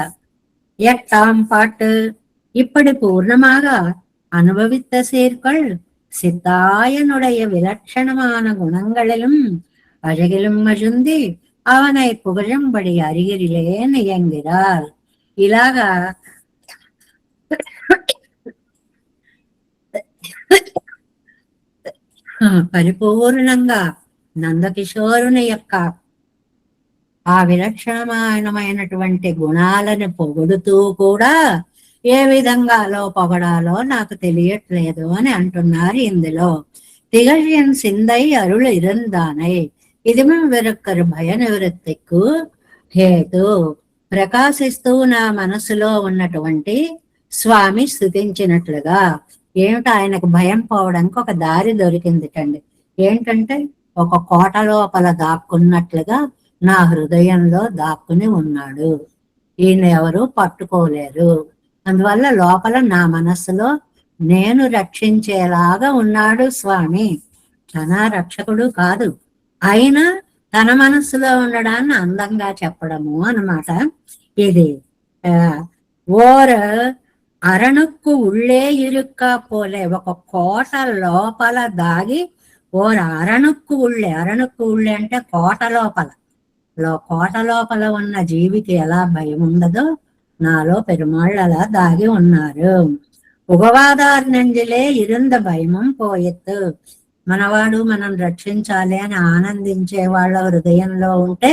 எட்டாம் பாட்டு. இப்படி பூர்ணமாக அனுபவித்த சீர்கள் சித்தாயனுடைய விலட்சணமான குணங்களிலும் அழகிலும் மஜுந்தி அவனை புகழும்படி அருகிரிலேன் இயங்குகிறார். ఇలాగా పరిపూర్ణంగా నందకిషోరుని యొక్క ఆ విలక్షణమైనటువంటి గుణాలను పొగుడుతూ కూడా ఏ విధంగాలో పొగడాలో నాకు తెలియట్లేదు అని అంటున్నారు ఇందులో. திகழ்யன் சிந்தை அருள் இருந்தானை ఇదిమం వెరక్కరు భయ నివృత్తికు హేతు. ప్రకాశిస్తూ నా మనసులో ఉన్నటువంటి స్వామి స్తుతించినట్లుగా. ఏమిటి, ఆయనకు భయం పోవడానికి ఒక దారి దొరికిందిటండి. ఏంటంటే ఒక కోట లోపల దాక్కున్నట్లుగా నా హృదయంలో దాక్కుని ఉన్నాడు. ఈయన ఎవరు పట్టుకోలేరు. అందువల్ల లోపల నా మనస్సులో నేను రక్షించేలాగా ఉన్నాడు స్వామి. తన రక్షకుడు కాదు, అయినా తన మనస్సులో ఉండడాన్ని అందంగా చెప్పడము అన్నమాట ఇది. ఓర్ అరణుక్కు ఉళ్ళే ఇరుక్కా పోలే, ఒక కోట లోపల దాగి ఓర్ అరణుక్కు ఉళ్ళే. అరణుక్కు ఉళ్ళే అంటే కోట లోపల. కోట లోపల ఉన్న జీవికి ఎలా భయం ఉండదో నాలో పెరుమాళ్ళు అలా దాగి ఉన్నారు. ఉగవాదార్ నంజిలే ఇరుంద భయమం పోయెత్తు. మనవాడు మనం రక్షించాలి అని ఆనందించే వాళ్ళ హృదయంలో ఉంటే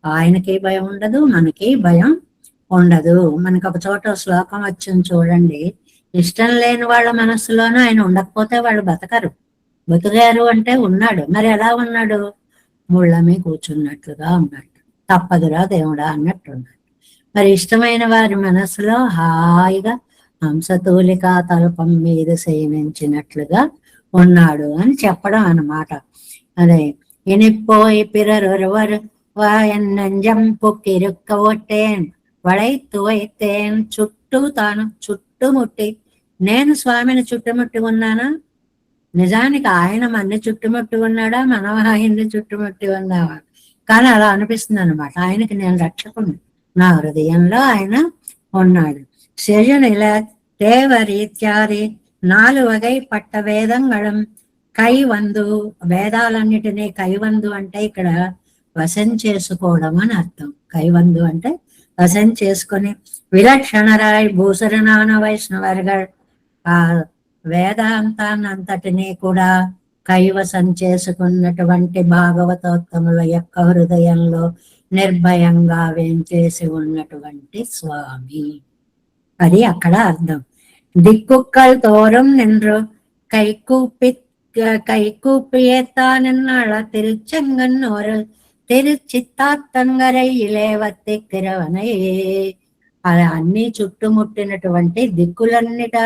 ఆయనకి భయం ఉండదు, మనకి భయం ఉండదు. మనకు ఒక చోట శ్లోకం వచ్చింది చూడండి, ఇష్టం లేని వాళ్ళ మనస్సులోనూ ఆయన ఉండకపోతే వాళ్ళు బతకరు. బతికారు అంటే ఉన్నాడు. మరి ఎలా ఉన్నాడు? ముళ్ళమి కూర్చున్నట్లుగా ఉన్నాడు. తప్పదురా దేవుడా అన్నట్టున్నాడు. మరి ఇష్టమైన వారి మనసులో హాయిగా హంసతూలికా తల్పం మీద శయనించినట్లుగా ఉన్నాడు అని చెప్పడం అన్నమాట. అదే ఇనిపోయి పిరరొరువరు వాయన్నంజం పొక్కిరుక్క ఒట్టేన్ వడైత్తు వైతేన్ చుట్టూ తాను చుట్టుముట్టి. నేను స్వామిని చుట్టుముట్టి ఉన్నానా? నిజానికి ఆయన మన చుట్టుముట్టి ఉన్నాడా, మనం ఆయన్ని చుట్టుముట్టి ఉన్నావా? కానీ అలా అనిపిస్తుంది అనమాట. ఆయనకి నేను రక్షకుడు, నా హృదయంలో ఆయన ఉన్నాడు. శజనిల దేవరీత్యాది 4 వగై పట్ట వేదంగళం కైవందు. వేదాలన్నిటినీ కైవందు అంటే ఇక్కడ వశం చేసుకోవడం అని అర్థం. కైవందు అంటే వశం చేసుకొని విలక్షణరాయ్ భూసరనాన వైష్ణవర్గ ఆ వేదాంతాన్నంతటినీ కూడా కైవసం చేసుకున్నటువంటి భాగవతోత్తముల యొక్క హృదయంలో నిర్భయంగా వేంచేసి ఉన్నటువంటి స్వామి. అది అక్కడ అర్థం. దిక్కుక్కల్ తోరం నిన్ను కైకూపియేత్తానన్నాళ్ళ తిరుచెంగన్నోరు తిరుచిత్తాత్తంగరై ఇలేవత్తిక్కిరవనై. అలా అన్ని చుట్టుముట్టినటువంటి దిక్కులన్నిట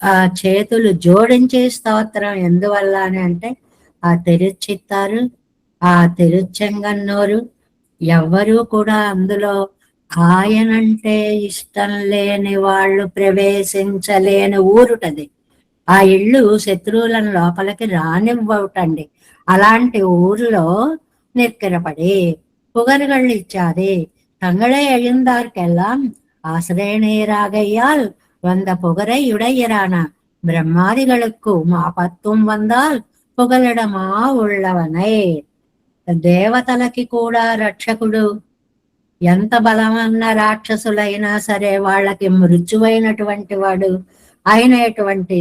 ఆ చేతులు జోడించి స్తోత్రం ఎందువల్ల అని అంటే ఆ తిరుచిత్తారు, ఆ తిరుచెంగన్నూరు ఎవ్వరూ కూడా అందులో ఆయనంటే ఇష్టం లేని వాళ్ళు ప్రవేశించలేని ఊరుటది. ఆ ఇళ్ళు శత్రువులను లోపలికి రానివ్వటండి. అలాంటి ఊరిలో నిற்கிறபடி புகர்கள் இச்சாதே தங்களே எழுந்தார்க்கெல்லாம் ஆசிரியராகையால் வந்த புகரை உடையரான బ్రహ్మాదిகளுக்கு ఆపత్వం వందాల్ పొగలడమా ఉళ్ళవనై. దేవతలకి కూడా రక్షకుడు. ఎంత బలమన్న రాక్షసులైనా సరే వాళ్ళకి మృత్యువైనటువంటి వాడు అయినటువంటి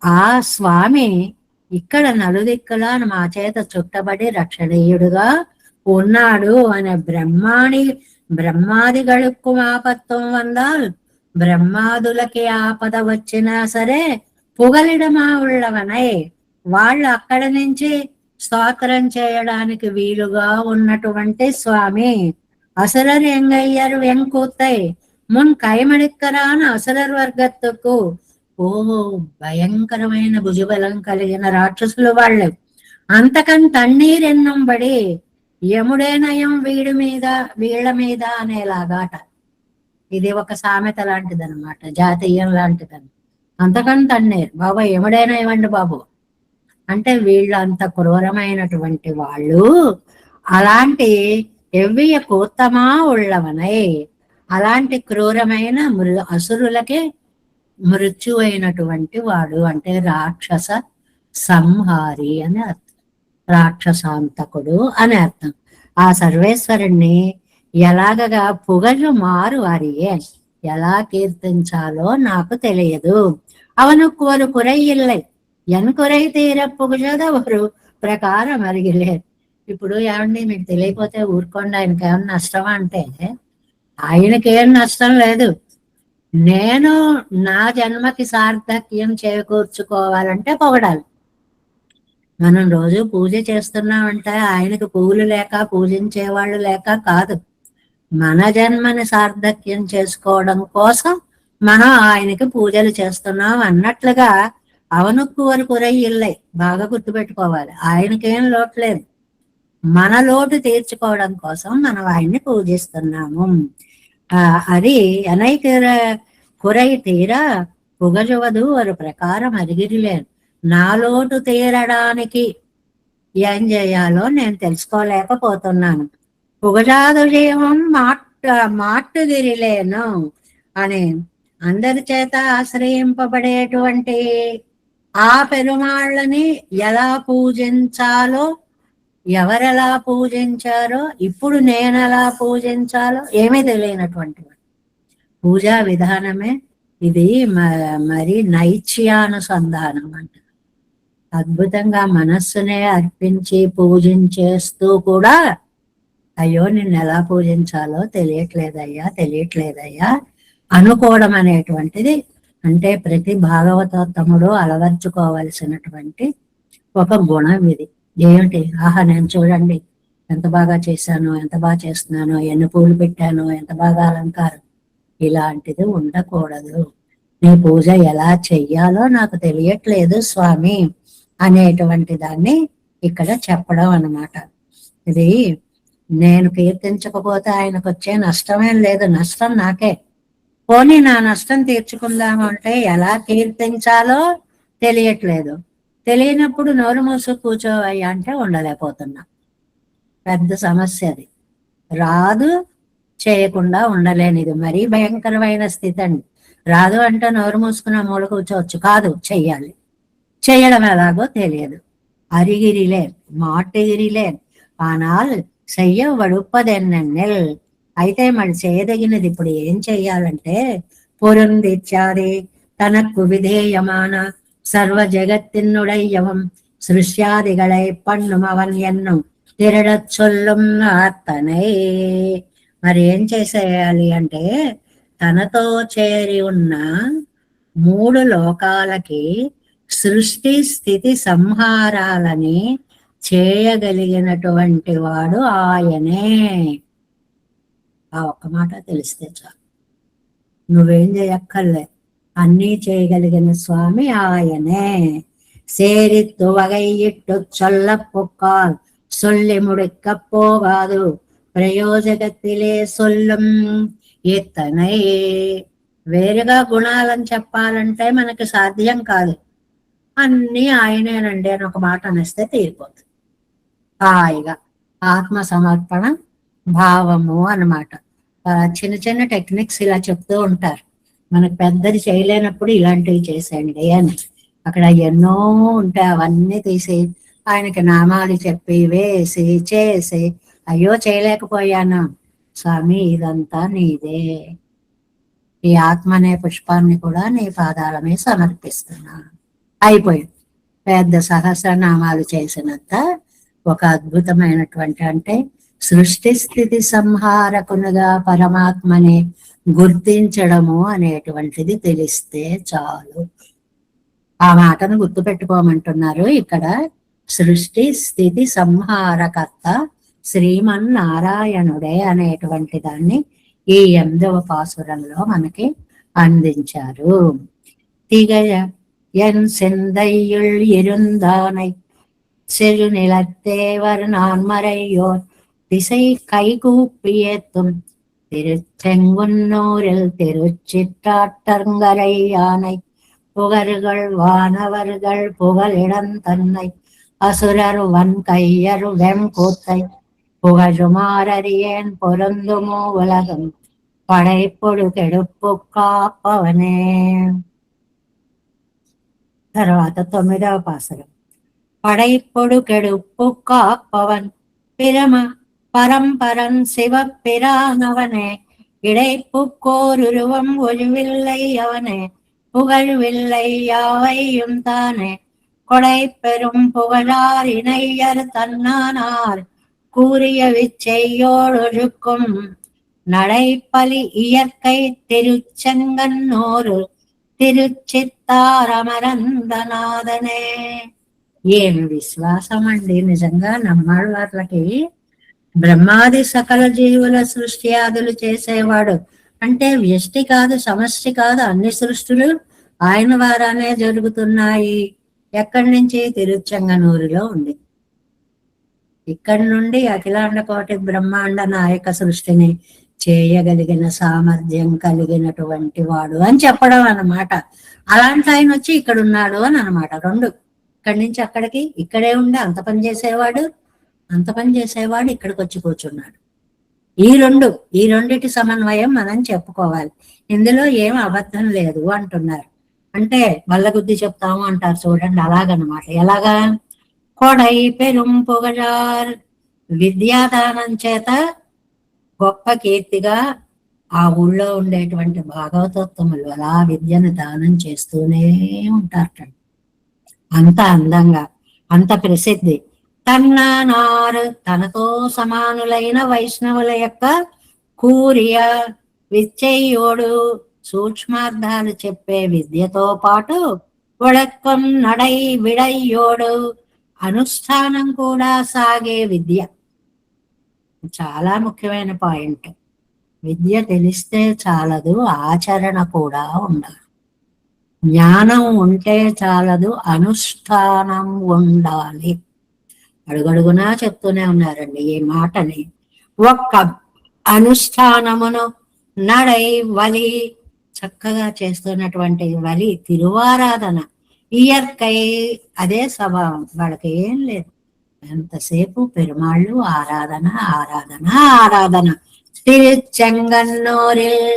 ఆ స్వామి ఇక్కడ నలుదిక్కులా మా చేత చుట్టబడి రక్షణీయుడుగా ఉన్నాడు అనే బ్రహ్మాదిகளுக்கு ఆపత్వం వందాల్. బ్రహ్మాదులకి ఆపద వచ్చినా సరే పొగలిడమా ఉళ్ళవనై, వాళ్ళు అక్కడ నుంచి స్తోత్రం చేయడానికి వీలుగా ఉన్నటువంటి స్వామి. అసురర్ ఎంగయ్యరు వెంకూత్తై మున్ కైమణిక్కరాన అసురర్ వర్గత్తుకు. ఓ భయంకరమైన భుజబలం కలిగిన రాక్షసులు వాళ్ళు. అంతకం తన్నీరెన్నంబడి యముడే నయం వీడి మీద వీళ్ళ మీద అనేలాగాట. ఇది ఒక సామెత లాంటిది అనమాట, జాతీయం లాంటిదని. అంతకని తన్నీరు బాబా యముడైనా ఇవ్వండి బాబు అంటే వీళ్ళు అంత క్రూరమైనటువంటి వాళ్ళు. అలాంటి ఎవ్వియ కూత్తమా ఉళ్ళవనై, అలాంటి క్రూరమైన అసురులకే మృత్యు అయినటువంటి వాడు అంటే రాక్షస సంహారి అని అర్థం, రాక్షసాంతకుడు అని అర్థం. ఆ సర్వేశ్వరుణ్ణి ఎలాగగా పుగళ్ళు మారు వారియే, ఎలా కీర్తించాలో నాకు తెలియదు. అవనుకు ఒక కురై ఇల్లై ఎన్ కురై తీర పుగజద ఒక ప్రకారం అరిగిలేదు. ఇప్పుడు ఏమండి మీకు తెలియకపోతే ఊరుకోండి, ఆయనకి ఏమన్నా నష్టమా అంటే ఆయనకేం నష్టం లేదు. నేను నా జన్మకి సార్థక్యం చేకూర్చుకోవాలంటే పొగడాలి. మనం రోజు పూజ చేస్తున్నామంటే ఆయనకు పువ్వులు లేక పూజించే వాళ్ళు లేక కాదు, మన జన్మని సార్థక్యం చేసుకోవడం కోసం మనం ఆయనకి పూజలు చేస్తున్నాం అన్నట్లుగా. అవనుక్కు వరకు ఇల్లై బాగా గుర్తుపెట్టుకోవాలి, ఆయనకేం లోట్లేదు. మన లోటు తీర్చుకోవడం కోసం మనం ఆయన్ని పూజిస్తున్నాము. అది ఎనైతిర కురై తీర పుగజువదు వారు ప్రకారం అరిగిరిలేను. నా లోటు తీరడానికి ఏం చేయాలో నేను తెలుసుకోలేకపోతున్నాను. పుగజాదు జీవం మాట్టుదిరిలేను అని అందరి చేత ఆశ్రయింపబడేటువంటి ఆ పెరుమాళ్ళని ఎలా పూజించాలో, ఎవరెలా పూజించారో, ఇప్పుడు నేనెలా పూజించాలో ఏమీ తెలియనటువంటి పూజా విధానమే ఇది. మరి నైత్యానుసంధానం అంట. అద్భుతంగా మనస్సునే అర్పించి పూజించేస్తూ కూడా అయ్యో నిన్ను ఎలా పూజించాలో తెలియట్లేదయ్యా అనుకోవడం అనేటువంటిది, అంటే ప్రతి భాగవతోత్తముడు అలవర్చుకోవలసినటువంటి ఒక గుణం ఇది. ఏమిటి? ఆహా నేను చూడండి ఎంత బాగా చేశాను, ఎంత బాగా చేస్తున్నాను, ఎన్ని పూలు పెట్టాను, ఎంత బాగా అలంకారం. ఇలాంటిది ఉండకూడదు. నీ పూజ ఎలా చెయ్యాలో నాకు తెలియట్లేదు స్వామి అనేటువంటి దాన్ని ఇక్కడ చెప్పడం అన్నమాట. ఇది నేను కీర్తించకపోతే ఆయనకు వచ్చే నష్టమేం లేదు, నష్టం నాకే. పోనీ నా నష్టం తీర్చుకుందాము అంటే ఎలా కీర్తించాలో తెలియట్లేదు. తెలియనప్పుడు నోరు మూసు కూర్చోవయ్యా అంటే ఉండలేకపోతున్నా. పెద్ద సమస్య అది. రాదు చేయకుండా ఉండలేనిది మరీ భయంకరమైన స్థితి అండి. రాదు అంటే నోరు మూసుకున్న మూల కూర్చోవచ్చు, కాదు చెయ్యాలి. చేయడం ఎలాగో తెలియదు. అరిగిరిలేన్ మాటగిరిలేన్ ஆனால் செய்ய వడుపదెన్నెల్. అయితే మరి చేయదగినది ఇప్పుడు ఏం చెయ్యాలంటే పొరుందిచ్చాది తనకు విధేయమాన సర్వ జగత్తిన్నుడయ్యవం సృష్యాదిகளை பண்ணும் அவன் என்னும் తిరడச் சொல்லும் అతనై. మరి ఏం చేసేయాలి అంటే తనతో చేరి ఉన్న 3 లోకాలకి సృష్టి స్థితి సంహారాలని చేయగలిగినటువంటి వాడు ఆయనే. ఆ ఒక్క మాట తెలిస్తే చాలు, నువ్వేం చేయక్కర్లే, అన్నీ చేయగలిగిన స్వామి ఆయనే. சேரித்து வகையிட்டு சொல்ல பொக்கால் சொல்லி முடிக்க போகாது ప్రయోజకத்திலே சொல்லும் ఎత్తనై. వేరుగా గుణాలని చెప్పాలంటే మనకి సాధ్యం కాదు. అన్నీ ఆయనేనండి అని ఒక మాట అనేస్తే తీరిపోతుంది హాయిగా. ఆత్మ సమర్పణ భావము అన్నమాట. చిన్న చిన్న టెక్నిక్స్ ఇలా చెప్తూ ఉంటారు. మనకు పెద్దది చేయలేనప్పుడు ఇలాంటివి చేసేయండి అని. అక్కడ ఎన్నో ఉంటాయి, అవన్నీ తీసి ఆయనకి నామాలు చెప్పి వేసి చేసి అయ్యో చేయలేకపోయాను స్వామి, ఇదంతా నీదే. ఈ ఆత్మ అనే పుష్పాన్ని కూడా నీ పాదాల మీద సమర్పిస్తున్నా. అయిపోయింది. పెద్ద సహస్రనామాలు చేసినంత ఒక అద్భుతమైనటువంటి, అంటే సృష్టి స్థితి సంహారకునుగా పరమాత్మని గుర్తించడము అనేటువంటిది తెలిస్తే చాలు. ఆ మాటను గుర్తు పెట్టుకోమంటున్నారు ఇక్కడ. సృష్టి స్థితి సంహారకర్త శ్రీమన్నారాయణుడే అనేటువంటి దాన్ని ఈ 8వ పాసురంలో మనకి అందించారు. திகழ என் செந்தையுள் இருந்தானை செழு நிலத்தேவர் நான்மறையோர் திசை கைகூப்பியேத்தும் திருச்செங்குன்னூரில் திருச்சிற்றாட்டங்கரை யானை புகர்கள் வானவர்கள் புகழிடம் தன்னை அசுரர் வன் கையர் வெங்கூத்தை புகழுமாறறியேன் பொருந்துமோ உலகம் படைப்பொடு கெடுப்பு కాపవనే. తర్వాత 9వ పాసురం. படைப்பொடு கெடுப்பு காப்பவன் பிரம பரம்பரன் சிவப்பிரானவனே இடைப்புக்கோருருவம் ஒழிவில்லை அவனே புகழ்வில்லை யாவையும் தானே கொடை பெரும் புகழார் இணையர் தன்னானார் கூறிய விச்செய்யோடொழுக்கும் நடைப்பலி இயற்கை திருச்செங்கன்னூரு తిరుచిత్తారమరందనాథనే. ఏమి విశ్వాసం అండి! నిజంగా నమ్మాడు వాళ్ళకి. బ్రహ్మాది సకల జీవుల సృష్టి ఆదులు చేసేవాడు అంటే వ్యష్టి కాదు, సమష్టి కాదు, అన్ని సృష్టిలు ఆయన ద్వారానే జరుగుతున్నాయి. ఎక్కడి నుంచి? తిరుచెంగనూరులో ఉంది. ఇక్కడి నుండి అఖిలాండ కోటి బ్రహ్మాండ నాయక సృష్టిని చేయగలిగిన సామర్థ్యం కలిగినటువంటి వాడు అని చెప్పడం అన్నమాట. అలాంటి ఆయన వచ్చి ఇక్కడ ఉన్నాడు అని అనమాట. రెండు, ఇక్కడి నుంచి అక్కడికి, ఇక్కడే ఉండి అంత పని చేసేవాడు, అంత పని చేసేవాడు ఇక్కడికి వచ్చి కూర్చున్నాడు. ఈ రెండిటి సమన్వయం మనం చెప్పుకోవాలి. ఇందులో ఏం అబద్ధం లేదు అంటున్నారు. అంటే బల్లగుద్ది చెప్తాము అంటారు చూడండి, అలాగనమాట. ఎలాగా? కొడై పెరుం పొగజార్, విద్యాదానం చేత గొప్ప కీర్తిగా ఆ ఊళ్ళో ఉండేటువంటి భాగవతోత్తములు అలా విద్యను దానం చేస్తూనే ఉంటారట. అంత అందంగా, అంత ప్రసిద్ధి. తన్నానారు, తనతో సమానులైన వైష్ణవుల యొక్క కూరియ విచ్చయ్యోడు, సూక్ష్మార్థాలు చెప్పే విద్యతో పాటు ఒడక్కం నడై విడయ్యోడు, అనుష్ఠానం కూడా సాగే విద్య. చాలా ముఖ్యమైన పాయింట్. విద్య తెలిస్తే చాలదు, ఆచరణ కూడా ఉండాలి. జ్ఞానం ఉంటే చాలదు, అనుష్ఠానం ఉండాలి. అడుగడుగునా చెప్తూనే ఉన్నారండి ఈ మాటని. ఒక్క అనుష్ఠానమును నడై వలి, చక్కగా చేస్తున్నటువంటి వలి తిరువారాధన, ఇయర్కై, అదే స్వభావం వాళ్ళకి. ఏం లేదు, ఎంతసేపు పెరుమాళ్ళు ఆరాధన ఆరాధన ఆరాధన. తిరుచెంగన్నూరిల్,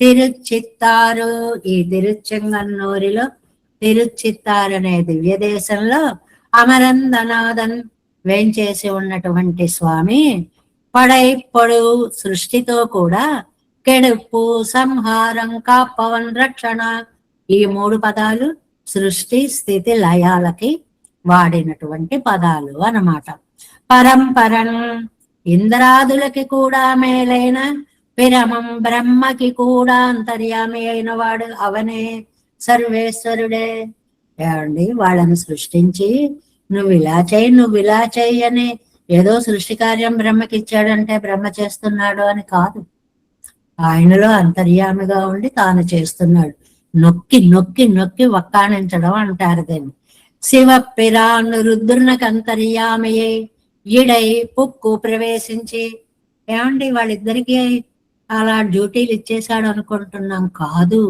తిరుచిత్తారు, ఈ తిరుచెంగన్నూరిలో తిరుచిత్తారు అనే దివ్య దేశంలో అమరందనాథన్ వేంచేసి ఉన్నటువంటి స్వామి పడైపొడు, సృష్టితో కూడా కెడుపు, సంహారం, కాపవన్, రక్షణ, ఈ మూడు పదాలు సృష్టి స్థితి లయాలకి వాడినటువంటి పదాలు అన్నమాట. పరంపరం, ఇంద్రాదులకి కూడా మేలైన పిరమం, బ్రహ్మకి కూడా అంతర్యామి అయిన వాడు అవనే, సర్వేశ్వరుడే. ఏమండి, వాళ్ళని సృష్టించి నువ్వు ఇలా చేయి, నువ్వు ఇలా చేయి అని ఏదో సృష్టి కార్యం బ్రహ్మకి ఇచ్చాడంటే బ్రహ్మ చేస్తున్నాడు అని కాదు. ఆయనలో అంతర్యామిగా ఉండి తాను చేస్తున్నాడు. నొక్కి నొక్కి నొక్కి వక్కాణించడం అంటారు దీన్ని. శివ పిరాను రుద్రునకు అంతర్యామయే ఈడై పుక్కు ప్రవేశించి. ఏమండి, వాళ్ళిద్దరికీ అలా డ్యూటీలు ఇచ్చేశాడు అనుకుంటున్నాం, కాదు.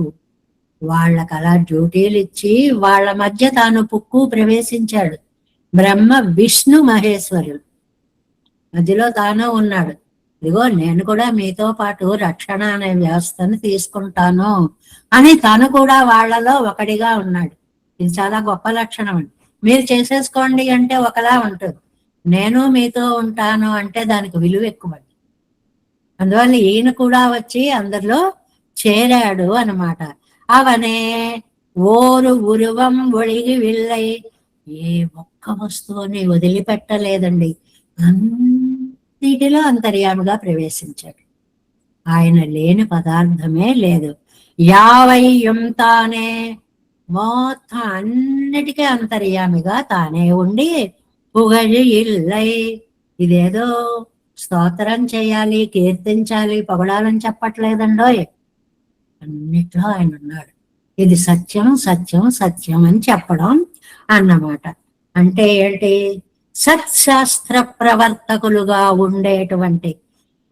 వాళ్ళకి అలా డ్యూటీలు ఇచ్చి వాళ్ళ మధ్య తాను పుక్కు ప్రవేశించాడు. బ్రహ్మ విష్ణు మహేశ్వరుడు మధ్యలో తాను ఉన్నాడు. ఇదిగో నేను కూడా మీతో పాటు రక్షణ అనే వ్యవస్థను తీసుకుంటాను అని తను కూడా వాళ్ళలో ఒకటిగా ఉన్నాడు. ఇది చాలా గొప్ప లక్షణం అండి. మీరు చేసేసుకోండి అంటే ఒకలా ఉంటుంది, నేను మీతో ఉంటాను అంటే దానికి విలువ ఎక్కువ. అందువల్ల ఈయన కూడా వచ్చి అందరిలో చేరాడు అన్నమాట. అవనే ఓరు ఉరువం ఒడిగి విల్లై, ఏ ఒక్క వస్తువుని వదిలిపెట్టలేదండి, అన్నిటిలో అంతర్యామిగా ప్రవేశించాడు. ఆయన లేని పదార్థమే లేదు. యావయ్యం తానే, మొత్తం అన్నిటికీ అంతర్యామిగా తానే ఉండి పుగలి ఇల్లై, ఇదేదో స్తోత్రం చేయాలి, కీర్తించాలి, పొగడాలని చెప్పట్లేదండోయ్, అన్నిట్లో ఆయన ఉన్నాడు. ఇది సత్యం సత్యం సత్యం అని చెప్పడం అన్నమాట. అంటే ఏంటి? సత్శాస్త్ర ప్రవర్తకులుగా ఉండేటువంటి,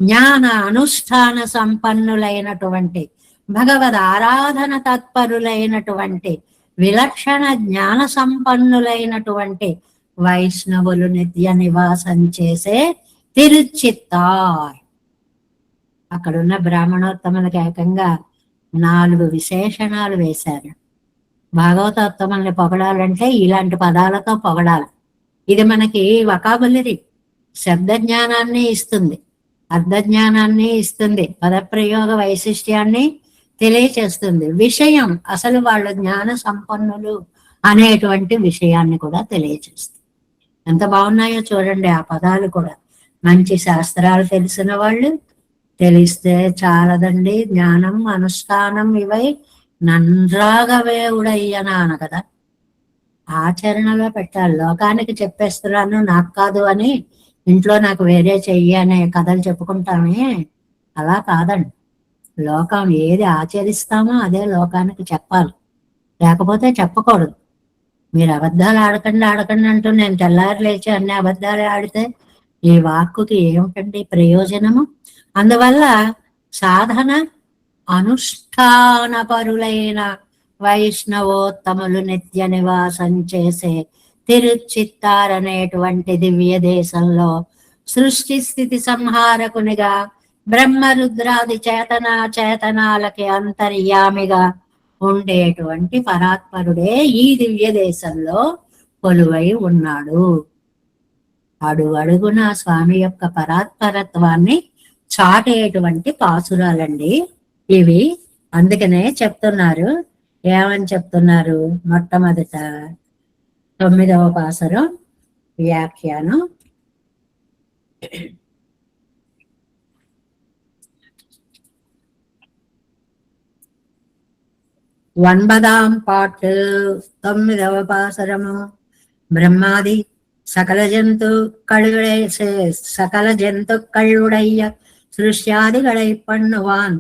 జ్ఞాన అనుష్ఠాన సంపన్నులైనటువంటి, భగవద్ ఆరాధన తత్పరులైనటువంటి, విలక్షణ జ్ఞాన సంపన్నులైనటువంటి వైష్ణవులు నిత్య నివాసం చేసే తిరుచిత్తార్. అక్కడున్న బ్రాహ్మణోత్తములకు ఏకంగా 4 విశేషణాలు వేశారు. భాగవతోత్తముల్ని పొగడాలంటే ఇలాంటి పదాలతో పొగడాలి. ఇది మనకి వకాబులరి, శబ్ద జ్ఞానాన్ని ఇస్తుంది, అర్థజ్ఞానాన్ని ఇస్తుంది, పదప్రయోగ వైశిష్ట్యాన్ని తెలియచేస్తుంది. విషయం, అసలు వాళ్ళ జ్ఞాన సంపన్నులు అనేటువంటి విషయాన్ని కూడా తెలియచేస్తుంది. ఎంత బాగున్నాయో చూడండి ఆ పదాలు కూడా. మంచి శాస్త్రాలు తెలిసిన వాళ్ళు, తెలిస్తే చాలదండి, జ్ఞానం అనుష్ఠానం ఇవై నంద్రాగవేవుడయ్యనాన కదా, ఆచరణలో పెట్టాలి. లోకానికి చెప్పేస్తున్నాను నాకు కాదు అని ఇంట్లో నాకు వేరే చెయ్యి అనే కథలు చెప్పుకుంటామే, అలా కాదండి. లోకం ఏది ఆచరిస్తామో అదే లోకానికి చెప్పాలి, లేకపోతే చెప్పకూడదు. మీరు అబద్ధాలు ఆడకండి ఆడకండి అంటూ నేను తెల్లారి లేచి అన్ని అబద్ధాలు ఆడితే ఈ వాక్కుకి ఏమిటండి ప్రయోజనము? అందువల్ల సాధన అనుష్ఠాన పరులైన వైష్ణవోత్తములు నిత్య నివాసం చేసే తిరుచిత్తారనేటువంటి దివ్య దేశంలో సృష్టి స్థితి సంహారకునిగా బ్రహ్మరుద్రాది చేతనాలకి అంతర్యామిగా ఉండేటువంటి పరాత్పరుడే ఈ దివ్య దేశంలో కొలువై ఉన్నాడు. అడుగడుగున స్వామి యొక్క పరాత్పరత్వాన్ని చాటేటువంటి పాసురాలండి ఇవి. అందుకనే చెప్తున్నారు, ఏమని చెప్తున్నారు? మొట్టమొదట 9వ పాసురం వ్యాఖ్యానం. ஒன்பதாம் பாட்டு 9వ பாசுரము. பிரம்மாதி சகல ஜந்துக்களுடைய சிருஷ்டியாதிகளை பண்ணுவான்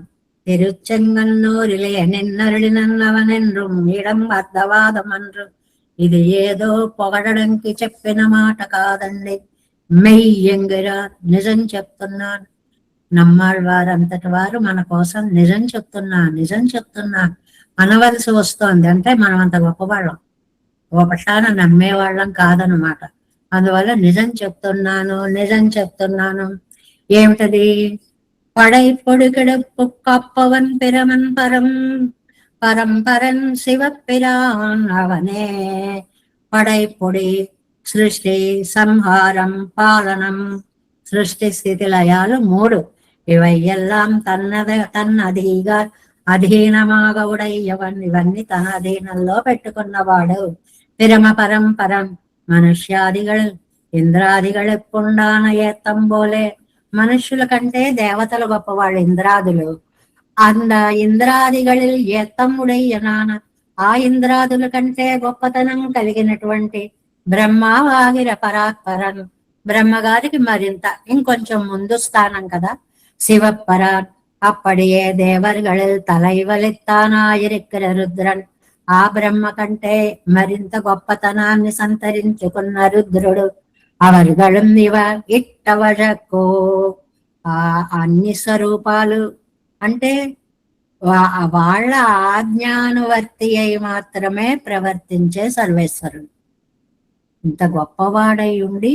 திருச்செங்கன்னூரிலே నిన్నరుడినన్నవన్ என்றும் ఇడం అర్థవాదం అన్రు. ఇది ఏదో పొగడడానికి చెప్పిన మాట కాదండి, మెయ్యంగిరా నిజం చెప్తున్నాను. నమ్మాళ్ళవారంతటి వారు మన కోసం నిజం చెప్తున్నా అనవలసి వస్తోంది. అంటే మనం అంత గొప్పవాళ్ళం, ఒకసారి నమ్మేవాళ్ళం కాదనమాట. అందువల్ల నిజం చెప్తున్నాను. ఏమిటది? படை பொடுகிடப்பு காப்பவன் பிரமன் பரம்பரன் சிவப்பிரான் அவனே. படை பொడి సృష్టి, సంహారం, పాలనం. సృష్టి స్థితి లయాలు 3. ఇవై ఎల్లాం తన్నదిగా అధీనమాగ ఉడయ్యవన్. ఇవన్నీ తన అధీనంలో పెట్టుకున్నవాడు. పిరమ పరంపరం మనుష్యాదిകൾ ఇంద్రాదిകൾ ఎప్పుండాన ఏత్తం పోలే. మనుష్యుల కంటే దేవతలు గొప్పవాళ్ళు ఇంద్రాదులు. అంద ఇంద్రాదిகளில் ఏత్తముడయ్యనాన, ఆ ఇంద్రాదుల కంటే గొప్పతనం కలిగినటువంటి బ్రహ్మవాగిర పరాత్పరన్, బ్రహ్మగారికి మరింత ఇంకొంచెం ముందు స్థానం కదా. శివపరాన్, அப்படியே தேவர்களில் தலைவலித்தாనాయిరిక్కిற రుద్రన్, ఆ బ్రహ్మ కంటే మరింత గొప్పతనాన్ని సంతరించుకున్న రుద్రుడు. అవర్గళం ఇవ ఇట్టవజకో, ఆ అన్ని స్వరూపాలు అంటే వాళ్ళ ఆజ్ఞానువర్తి అయి మాత్రమే ప్రవర్తించే సర్వేశ్వరుడు. ఇంత గొప్పవాడై ఉండి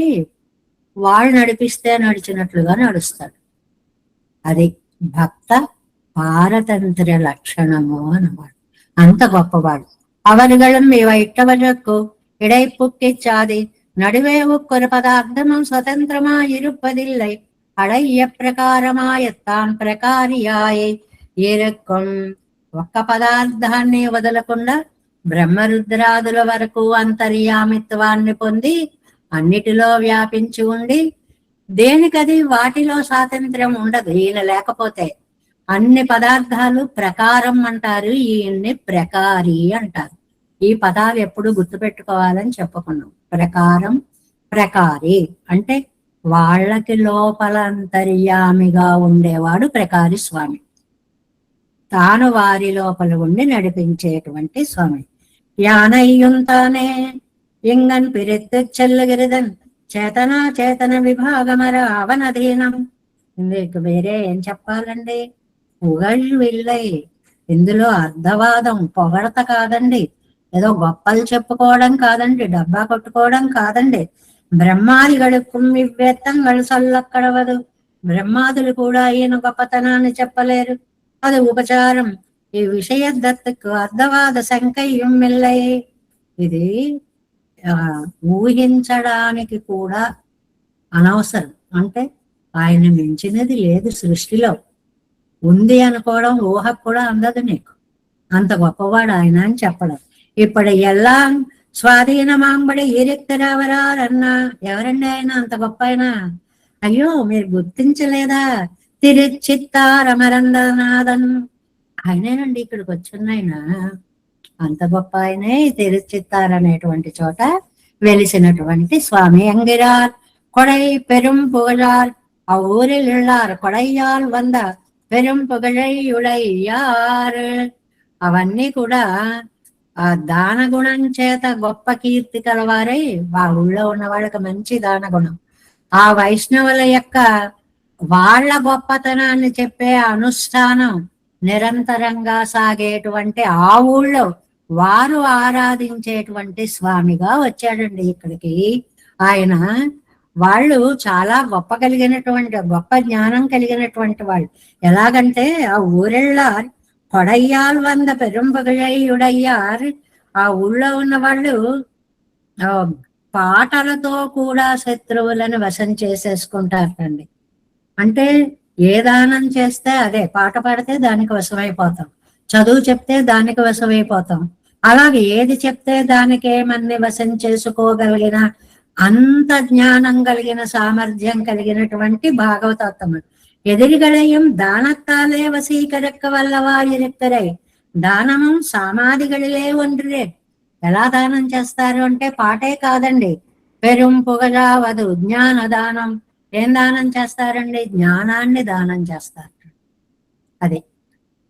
వాళ్ళు నడిపిస్తే నడిచినట్లుగా నడుస్తాడు. అది భక్త పారతంత్ర లక్షణము అన్నమాట. అంత గొప్పవాడు. அவர்களும் இவை இட்டவர்களுக்கு இடைப்புக்கிச்சாதி நடுவே ஒக்கொரு பதார்த்தமும் சுதந்திரமாயிருப்பதில்லை. அடைய ప్రకారమాయత్తాన్ ప్రకారియాయే ఏరకం. ఒక్క పదార్థాన్ని వదలకుండా బ్రహ్మరుద్రాదుల వరకు అంతర్యామిత్వాన్ని పొంది అన్నిటిలో వ్యాపించి ఉండి, దేనికది వాటిలో స్వాతంత్ర్యం ఉండదు ఈయన లేకపోతే. అన్ని పదార్థాలు ప్రకారం అంటారు, ఈయన్ని ప్రకారి అంటారు. ఈ పదాలు ఎప్పుడు గుర్తుపెట్టుకోవాలని చెప్పుకున్నాం. ప్రకారం, ప్రకారి అంటే వాళ్ళకి లోపల అంతర్యామిగా ఉండేవాడు ప్రకారి స్వామి. తాను వారి లోపల ఉండి నడిపించేటువంటి స్వామి. యానయ్యుంతానే ఇంగన్ పిరెత్తు చెల్లుగిరిదన్ చేతన విభాగమర అవనధీనం. మీకు వేరే ఏం చెప్పాలండి? పుగళ్ళిల్లై. ఇందులో అర్ధవాదం, పొగడత కాదండి, ఏదో గొప్పలు చెప్పుకోవడం కాదండి, డబ్బా కొట్టుకోవడం కాదండి. బ్రహ్మాదిగడుకు ఇవ్వెత్తంగడు సల్లక్కడవదు. బ్రహ్మాదులు కూడా ఈయన గొప్పతనాన్ని చెప్పలేరు, అది ఉపచారం. ఈ విషయ దత్తకు అర్ధవాద సంకయ్యం మిల్లై. ఇది ఊహించడానికి కూడా అనవసరం. అంటే ఆయన మించినది లేదు సృష్టిలో. ఉంది అనుకోవడం ఊహకు కూడా అందదు నీకు. అంత గొప్పవాడు ఆయన అని చెప్పడం. ఇప్పుడు ఎలా స్వాధీనమాంబడి ఈరెక్తరావరారన్నా ఎవరండి ఆయన అంత గొప్ప ఆయన? అయ్యో మీరు గుర్తించలేదా? తిరుచిత్తారమరందనాథన్ ఆయనేనండి ఇక్కడికి వచ్చిన్నాయన. అంత గొప్ప ఆయనే తిరుచిత్తారనేటువంటి చోట వెలిసినటువంటి స్వామి. అంగిరార్ కొడై పెరుం పుగழார் అవ్వూరిల్ உள்ளார் కొడయ్యాల్ వంద పెరుం పుగழైయుడయ్యార్. అవన్నీ కూడా ఆ దాన గుణం చేత గొప్ప కీర్తి కలవారై, ఆ ఊళ్ళో ఉన్న వాళ్ళకి మంచి దాన గుణం. ఆ వైష్ణవుల యొక్క వాళ్ళ గొప్పతనాన్ని చెప్పే అనుష్ఠానం నిరంతరంగా సాగేటువంటి ఆ ఊళ్ళో వారు ఆరాధించేటువంటి స్వామిగా వచ్చాడండి ఇక్కడికి ఆయన. వాళ్ళు చాలా గొప్ప జ్ఞానం కలిగినటువంటి వాళ్ళు. ఎలాగంటే ఆ ఊరెళ్ళార్ కొడయ్యాల్ వంద పెరుంబగయ్యుడయ్యార్, ఆ ఊళ్ళో ఉన్న వాళ్ళు పాటలతో కూడా శత్రువులను వశం చేసేసుకుంటారండి. అంటే ఏ దానం చేస్తే అదే, పాట పాడితే దానికి వశమైపోతాం, చదువు చెప్తే దానికి వశమైపోతాం. అలాగే ఏది చెప్తే దానికే మన్ని వశం చేసుకోగలిగిన అంత జ్ఞానం కలిగిన సామర్థ్యం కలిగినటువంటి భాగవతోత్తముడు. ఎదిరిగளையும் தானத்தாலே வசீகரக்க வல்லவாயிருக்கரை, దానము సామాధిகளிலே ఒండ్రే. ఎలా దానం చేస్తారు అంటే పాటే కాదండి, పెరుం పొగజావదు జ్ఞాన దానం. ఏం దానం చేస్తారండి? జ్ఞానాన్ని దానం చేస్తారు. అది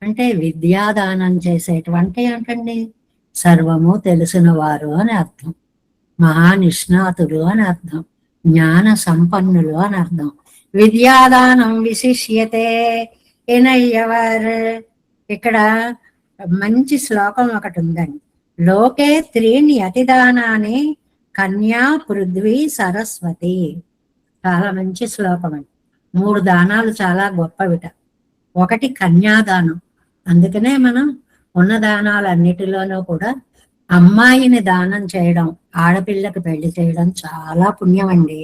అంటే విద్యాదానం చేసేటువంటి ఏంటండి, సర్వము తెలిసిన వారు అని అర్థం, మహానిష్ణాతులు అని అర్థం, జ్ఞాన సంపన్నులు అని అర్థం. విద్యాదానం విశిష్యతే ఎనయ్యవర్. ఇక్కడ మంచి శ్లోకం ఒకటి ఉందండి. లోకే త్రీణి అతిదానాన్ని కన్యా పృథ్వీ సరస్వతి. చాలా మంచి శ్లోకం అండి. 3 దానాలు చాలా గొప్పవిట. ఒకటి కన్యాదానం. అందుకనే మనం ఉన్న దానాలన్నిటిలోనూ కూడా అమ్మాయిని దానం చేయడం, ఆడపిల్లకి పెళ్లి చేయడం చాలా పుణ్యం అండి.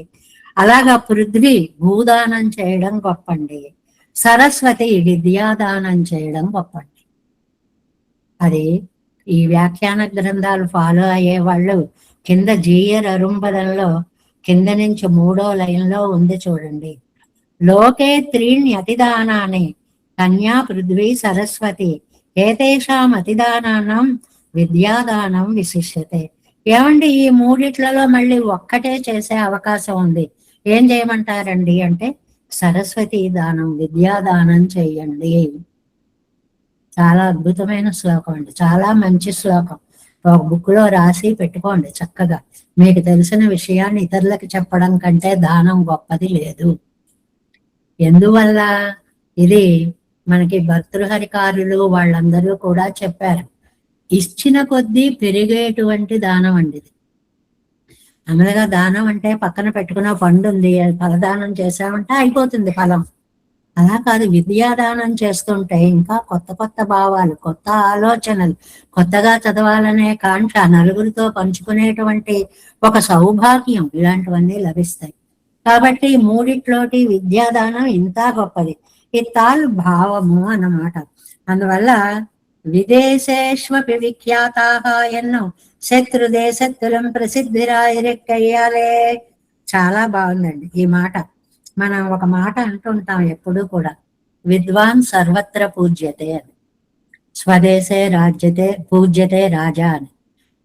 అలాగా పృథ్వీ భూదానం చేయడం గొప్పండి. సరస్వతి విద్యాదానం చేయడం గొప్పండి. అది ఈ వ్యాఖ్యాన గ్రంథాలు ఫాలో అయ్యే వాళ్ళు కింద జీయర్ అరుంబదంలో కింద నుంచి 3వ లైన్లో ఉంది చూడండి. లోకే త్రీణి అతిదానాన్ని కన్యా పృథ్వీ సరస్వతి ఏతేషాం అతిదానానం విద్యాదానం విశిష్యతే. ఏమండి ఈ మూడిట్లలో మళ్ళీ ఒక్కటే చేసే అవకాశం ఉంది. ఏం చేయమంటారండి అంటే సరస్వతి దానం, విద్యాదానం చెయ్యండి. చాలా అద్భుతమైన శ్లోకం అండి, చాలా మంచి శ్లోకం. ఒక బుక్ లో రాసి పెట్టుకోండి చక్కగా. మీకు తెలిసిన విషయాన్ని ఇతరులకు చెప్పడం కంటే దానం గొప్పది లేదు. ఎందువల్ల? ఇది మనకి భర్తృహరికారులు వాళ్ళందరూ కూడా చెప్పారు. ఇచ్చిన కొద్దీ పెరిగేటువంటి దానం అండి ఇది. మామూలుగా దానం అంటే పక్కన పెట్టుకున్న పండు ఉంది, ఫలదానం చేసామంటే అయిపోతుంది ఫలం. అలా కాదు, విద్యాదానం చేస్తుంటే ఇంకా కొత్త కొత్త భావాలు, కొత్త ఆలోచనలు, కొత్తగా చదవాలనే కాంక్ష, నలుగురితో పంచుకునేటువంటి ఒక సౌభాగ్యం, ఇలాంటివన్నీ లభిస్తాయి. కాబట్టి మూడిట్లోటి విద్యాదానం ఇంత గొప్పది. ఈ తాల్ భావము అన్నమాట. అందువల్ల విదేశేష్వపి విఖ్యాతాః ఎన్నో శత్రుదేశత్తులం ప్రసిద్ధిరాయిరెక్కయ్యాలే. చాలా బాగుందండి ఈ మాట. మనం ఒక మాట అంటుంటాం ఎప్పుడూ కూడా, విద్వాన్ సర్వత్ర పూజ్యతే అని. స్వదేశే రాజ్యతే పూజ్యతే రాజా అని.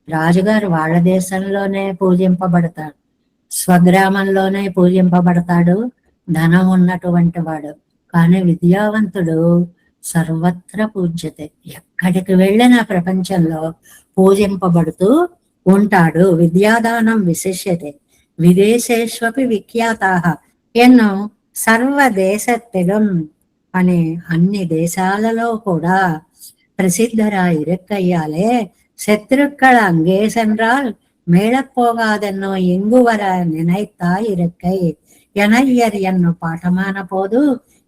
రాజుగారు వాళ్ళ దేశంలోనే పూజింపబడతాడు, స్వగ్రామంలోనే పూజింపబడతాడు, ధనం ఉన్నటువంటి వాడు. కానీ విద్యావంతుడు సర్వత్ర పూజ్యతే, ఎక్కడికి వెళ్ళిన ప్రపంచంలో పూజింపబడుతూ ఉంటాడు. విద్యాదానం విశిష్యతే విదేశేష్వపి విఖ్యాతాః ఎన్నో సర్వదేశత్తిలం అనే అన్ని దేశాలలో కూడా ప్రసిద్ధరా ఇరక్కయ్యాలే. శత్రుக்கள் அங்கே சென்றால் மேளப்போகாதென்னோ எங்குவர நினைத்தா இருக்கை எனையர் என்னும் பாட்டமான போது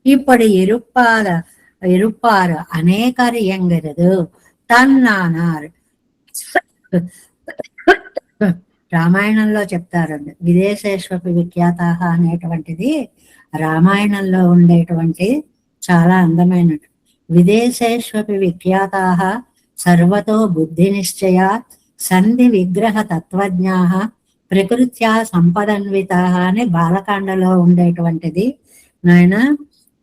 இப்படி இருப்பார் అనేకరు ఎంగరదు తన్నానార్. రామాయణంలో చెప్తారండి. విదేశేష్వపి విఖ్యాతాః అనేటువంటిది రామాయణంలో ఉండేటువంటి చాలా అందమైనటు. విదేశేష్వపి విఖ్యాతాః సర్వతో బుద్ధి నిశ్చయా సంధి విగ్రహ తత్వజ్ఞాః ప్రకృత్యా సంపదన్వితాః అని బాలకాండలో ఉండేటువంటిది. నాయన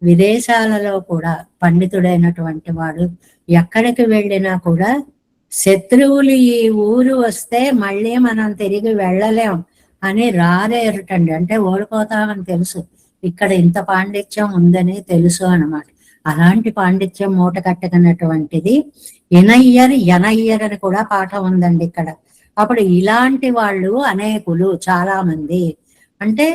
విదేశాలలో కూడా పండితుడైనటువంటి వాడు ఎక్కడికి వెళ్ళినా కూడా శత్రువులు ఈ ఊరు వస్తే మళ్ళీ మనం తిరిగి వెళ్ళలేం అని రారేరుటండి. అంటే ఓడిపోతామని తెలుసు, ఇక్కడ ఇంత పాండిత్యం ఉందని తెలుసు అన్నమాట. అలాంటి పాండిత్యం మూట కట్టుకున్నటువంటిది ఎనయ్యర్ అని కూడా పాఠం ఉందండి ఇక్కడ. అప్పుడు ఇలాంటి వాళ్ళు అనేకులు, చాలా మంది. అంటే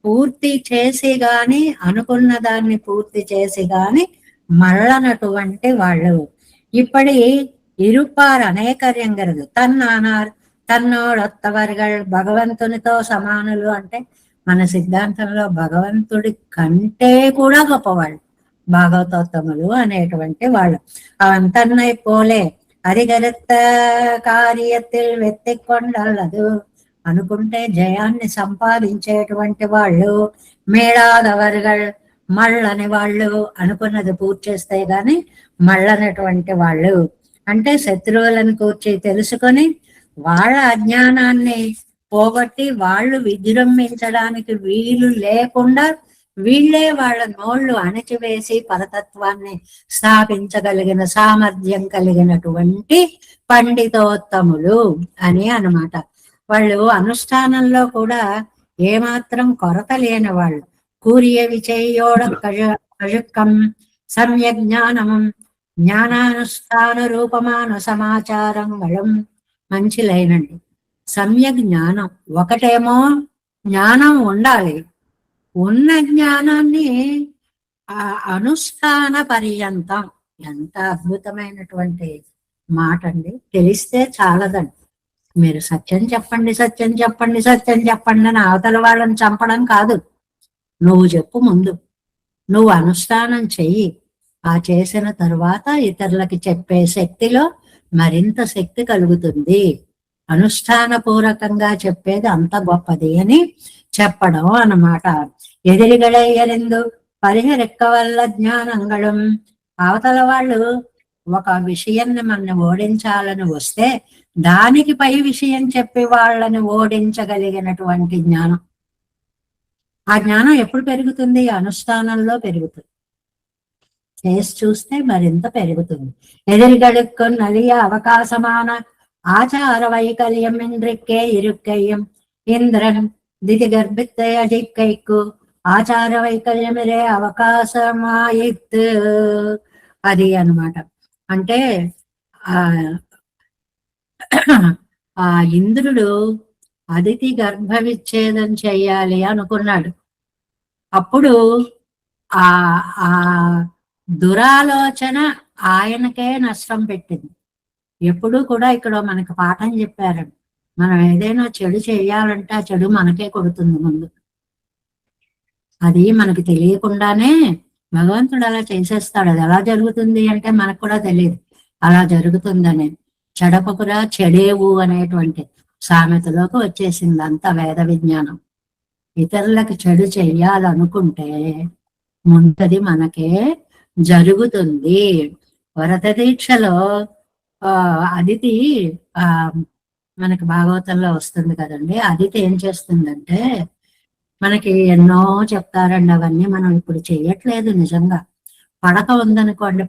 పూర్తి చేసి గాని, అనుకున్న దాన్ని పూర్తి చేసి గాని మళ్ళనటువంటి వాళ్ళు. இப்படி இருப்பார் అనేకర్యంగరదు తన్నానార్ తన్నోడొత్తవర్గల్ భగవంతునితో సమానులు అంటే మన సిద్ధాంతంలో భగవంతుడి కంటే కూడా గొప్పవాళ్ళు భాగవతోత్తములు అనేటువంటి వాళ్ళు. అవన్ తన్నై పోలే అరిగరెత్త కార్యത്തിൽ వెత్తికొండల్లదు అనుకుంటే జయాన్ని సంపాదించేటువంటి వాళ్ళు. మేళాదవర్గల్ మళ్ళని వాళ్ళు అనుకున్నది పూర్తి చేస్తే గాని మళ్ళనటువంటి వాళ్ళు. అంటే శత్రువులను కూర్చి తెలుసుకొని వాళ్ళ అజ్ఞానాన్ని పోగొట్టి వాళ్ళు విజృంభించడానికి వీలు లేకుండా వీళ్ళే వాళ్ళ నోళ్లు అణచివేసి పరతత్వాన్ని స్థాపించగలిగిన సామర్థ్యం కలిగినటువంటి పండితోత్తములు అని అన్నమాట. వాళ్ళు అనుష్ఠానంలో కూడా ఏమాత్రం కొరత లేని వాళ్ళు. కూరియ విచయోడ కజుక్కం సమ్యక్ జ్ఞానమం జ్ఞానానుష్ఠాన రూపమాన సమాచారం వళం. మంచి లైనండి. సమ్యక్ జ్ఞానం ఒకటేమో జ్ఞానం ఉండాలి, ఉన్న జ్ఞానాన్ని ఆ అనుష్ఠాన పర్యంతం. ఎంత అద్భుతమైనటువంటి మాట అండి. తెలిస్తే చాలదండి. మీరు సత్యం చెప్పండి, సత్యం చెప్పండి, సత్యం చెప్పండి అని అవతల వాళ్ళని చంపడం కాదు. నువ్వు చెప్పు ముందు, నువ్వు అనుష్ఠానం చెయ్యి. ఆ చేసిన తరువాత ఇతరులకి చెప్పే శక్తిలో మరింత శక్తి కలుగుతుంది. అనుష్ఠాన పూర్వకంగా చెప్పేది అంత గొప్పది అని చెప్పడం అన్నమాట. ఎదిరిగడయ్యరెందు పరిహరెక్క వల్ల జ్ఞానంగళం. అవతల వాళ్ళు ఒక విషయాన్ని మన ఓడించాలని వస్తే దానికి పై విషయం చెప్పి వాళ్ళని ఓడించగలిగినటువంటి జ్ఞానం. ఆ జ్ఞానం ఎప్పుడు పెరుగుతుంది? అనుష్ఠానంలో పెరుగుతుంది. చేసి చూస్తే మరింత పెరుగుతుంది. ఎదిరిగడుక్కు నలియ అవకాశమాన ఆచార వైకల్యం ఇంద్రిక్కే ఇరుక్కయ్యం ఇంద్రన్ దితి గర్భిత్తే అజిక్కైక్కు ఆచార వైకల్యమిరే అవకాశమాయిత్. అది అన్నమాట. అంటే ఆ ఆ ఇంద్రుడు అదితి గర్భవిచ్ఛేదం చెయ్యాలి అనుకున్నాడు. అప్పుడు ఆ ఆ దురాలోచన ఆయనకే నష్టం పెట్టింది. ఎప్పుడూ కూడా ఇక్కడ మనకు పాఠం చెప్పారండి. మనం ఏదైనా చెడు చేయాలంటే ఆ చెడు మనకే కొడుతుంది ముందు. అది మనకు తెలియకుండానే భగవంతుడు అలా చేసేస్తాడు. అది ఎలా జరుగుతుంది అంటే మనకు కూడా తెలియదు అలా జరుగుతుందని. చెడపకురా చెడేవు అనేటువంటి సామెతలోకి వచ్చేసింది అంత వేద విజ్ఞానం. ఇతరులకు చెడు చెయ్యాలనుకుంటే ముందది మనకే జరుగుతుంది. వరద దీక్షలో అదితి మనకి భాగవతంలో వస్తుంది కదండి. అదితి ఏం చేస్తుందంటే, మనకి ఎన్నో చెప్తారండి, అవన్నీ మనం ఇప్పుడు చెయ్యట్లేదు. నిజంగా పడక ఉందనుకోండి,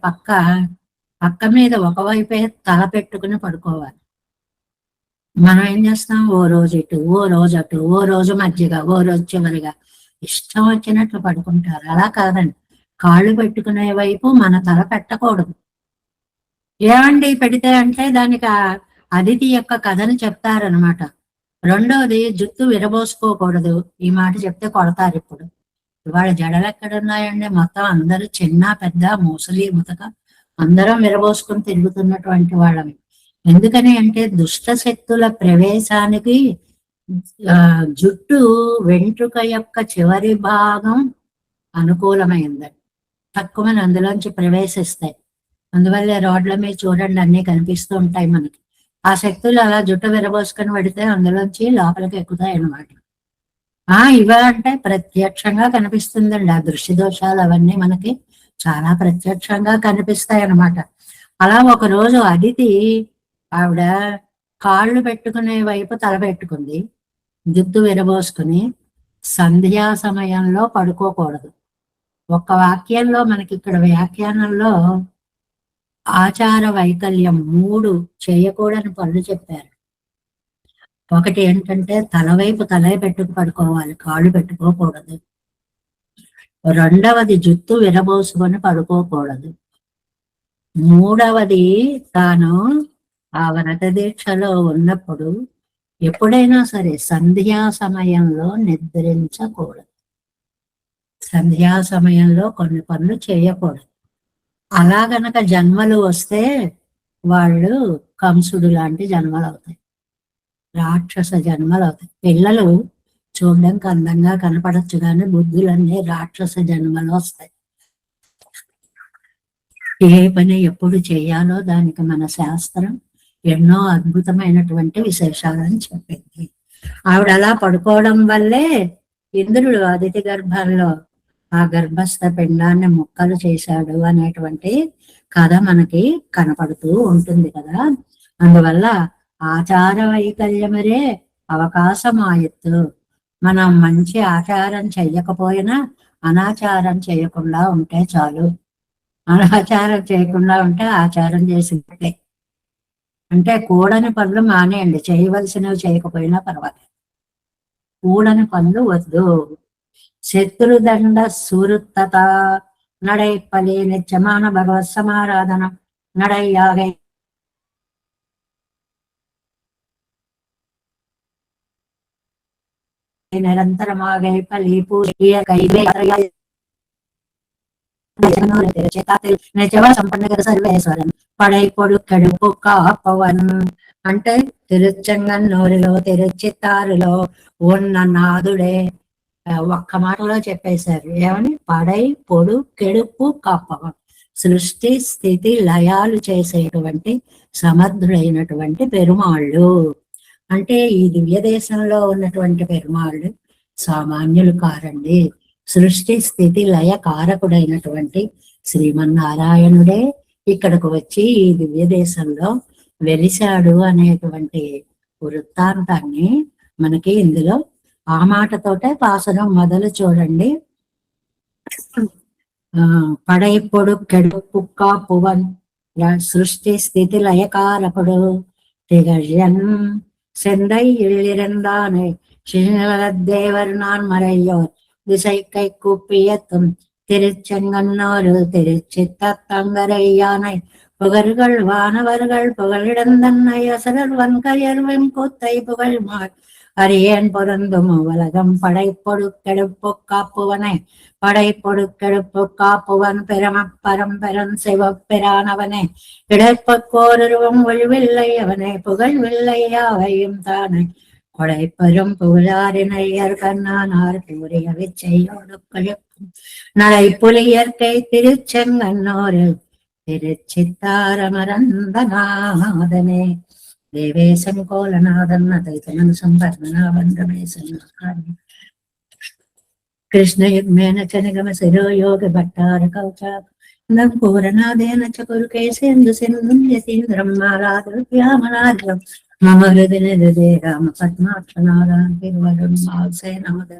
పక్క మీద ఒకవైపే తల పెట్టుకుని పడుకోవాలి. మనం ఏం చేస్తాం? ఓ రోజు ఇటు, ఓ రోజు అటు, ఓ రోజు మధ్యగా, ఓ రోజు చివరిగా ఇష్టం వచ్చినట్లు పడుకుంటారు. అలా కాదండి. కాళ్ళు పెట్టుకునే వైపు మన తల పెట్టకూడదు. ఏమండి పెడితే అంటే దానికి అదితి యొక్క కథను చెప్తారనమాట. రెండోది జుట్టు విరబోసుకోకూడదు. ఈ మాట చెప్తే కొడతారు. ఇప్పుడు ఇవాళ జడలు ఎక్కడున్నాయండి? మొత్తం అందరూ చిన్న పెద్ద ముసలి ముతక అందరం విరబోసుకుని తిరుగుతున్నటువంటి వాళ్ళని. ఎందుకని అంటే దుష్ట శక్తుల ప్రవేశానికి జుట్టు వెంట్రుక యొక్క చివరి భాగం అనుకూలమైందండి. తక్కువని అందులోంచి ప్రవేశిస్తాయి. అందువల్ల రోడ్ల మీద చూడండి అన్ని కనిపిస్తూ ఉంటాయి మనకి. ఆ శక్తులు అలా జుట్టు విరబోసుకొని పెడితే అందులోంచి లోపలికి ఎక్కుతాయి అన్నమాట. ఇవా అంటే ప్రత్యక్షంగా కనిపిస్తుందండి. ఆ దృష్టి దోషాలు అవన్నీ మనకి చాలా ప్రత్యక్షంగా కనిపిస్తాయి అన్నమాట. అలా ఒక రోజు అదితి ఆవిడ కాళ్ళు పెట్టుకునే వైపు తల పెట్టుకుంది, జుట్టు విరబోసుకుని. సంధ్యా సమయంలో పడుకోకూడదు. ఒక్క వాక్యంలో మనకి ఇక్కడ వ్యాఖ్యానంలో ఆచార వైకల్యం 3 చేయకూడని పనులు చెప్పారు. ఒకటి ఏంటంటే తలవైపు తలే పెట్టుకు పడుకోవాలి, కాళ్ళు పెట్టుకోకూడదు. రెండవది జుట్టు విరబోసుకొని పడుకోకూడదు. మూడవది తాను ఆ వ్రత దీక్షలో ఉన్నప్పుడు ఎప్పుడైనా సరే సంధ్యా సమయంలో నిద్రించకూడదు. సంధ్యా సమయంలో కొన్ని పనులు చేయకూడదు. అలా గనక జన్మలు వస్తే వాళ్ళు కంసుడు లాంటి జన్మలు అవుతాయి, రాక్షస జన్మలు అవుతాయి. పిల్లలు చూడడానికి అందంగా కనపడచ్చు కానీ బుద్ధులన్నీ రాక్షస జన్మలు వస్తాయి. ఏ పని ఎప్పుడు చేయాలో దానికి మన శాస్త్రం ఎన్నో అద్భుతమైనటువంటి విశేషాలని చెప్పింది. ఆవిడ అలా పడుకోవడం వల్లే ఇంద్రుడు అదితి గర్భంలో ఆ గర్భస్థ పిండాన్ని ముక్కలు చేశాడు అనేటువంటి కథ మనకి కనపడుతూ ఉంటుంది కదా. అందువల్ల ఆచార వైకల్యమరే అవకాశమాయత్తు. మనం మంచి ఆచారం చెయ్యకపోయినా అనాచారం చేయకుండా ఉంటే చాలు. అనాచారం చేయకుండా ఉంటే ఆచారం చేసినట్లే. అంటే కూడని పనులు మానేయండి, చేయవలసినవి చేయకపోయినా పర్వాలేదు. కూడని పనులు వద్దు. శత్రుదండ సురుత్తత నడైప్పలి నిత్యమాన భగవత్ సమారాధన నడయ్యాగై నిరంతరమాగై పలి పూజ సంపన్నగర సర్వేశ్వరం పడై పొడుక్కడు పవన్. అంటే తిరుచెంగన్నూరులో తిరుచిత్తారులో ఉన్న నాదుడే ఒక్క మాటలో చెప్పేశారు. ఏమని? పడై పొడు కెడుపు కాపవం. సృష్టి స్థితి లయాలు చేసేటువంటి సమర్థుడైనటువంటి పెరుమాళ్ళు. అంటే ఈ దివ్య దేశంలో ఉన్నటువంటి పెరుమాళ్ళు సామాన్యులు కారండి. సృష్టి స్థితి లయ కారకుడైనటువంటి శ్రీమన్నారాయణుడే ఇక్కడకు వచ్చి ఈ దివ్య దేశంలో వెలిశాడు అనేటువంటి వృత్తాంతాన్ని మనకి ఇందులో ఆ మాటతోటే పాసరం మొదలు చూడండి. పడై పొడు కెడు పుక్క పువన్ సృష్టి స్థితి లయకారకుడు திகழன் செந்தை எழிலிருந்தானே சிறுநிலத்தேவர் நான் மறையோர் திசைக்கை கூப்பியத்தும் திருச்செங்கன்னோரு திருச்சித்தங்கரை யானை புகழ்கள் வானவர்கள் புகழிடந்தன்னை அசரர் வன்கையர் வெண்கூத்தை புகழ்மார் அரியன் பொருந்தும் உலகம் படைப்பொடு கெடுப்பு காப்புவனை படைப்பொடு கெடுப்பு காப்புவன் பெரும பரம்பரன் சிவப்பிரானவனே இடப்பக்கோருவம் ஒழிவில்லை அவனே புகழ்வில்லை யாவையும் தானே கொடைப்பெரும் புகழாரினையர் கண்ணானார் கூறிய விச்சையோடு கழுக்கும் நலை புலியற்கை திருச்செங்கன்னோரில் திருச்சித்தாரமரந்தநாதனே దేవేశం కోలనాదన్న దైతనం సంపర్ణనాబంధమేశం కృష్ణయుగ్మేన చ నిగమ శిరో యోగ భట్టార కౌచాం పూరనాదేన చ కురుకేశేందు సింధుం యతీంద్రం మాలాద్యామనార్గం మమ హృదయ రామ పద్మాక్షనారాయణ తిరువరం మాల్సేనమద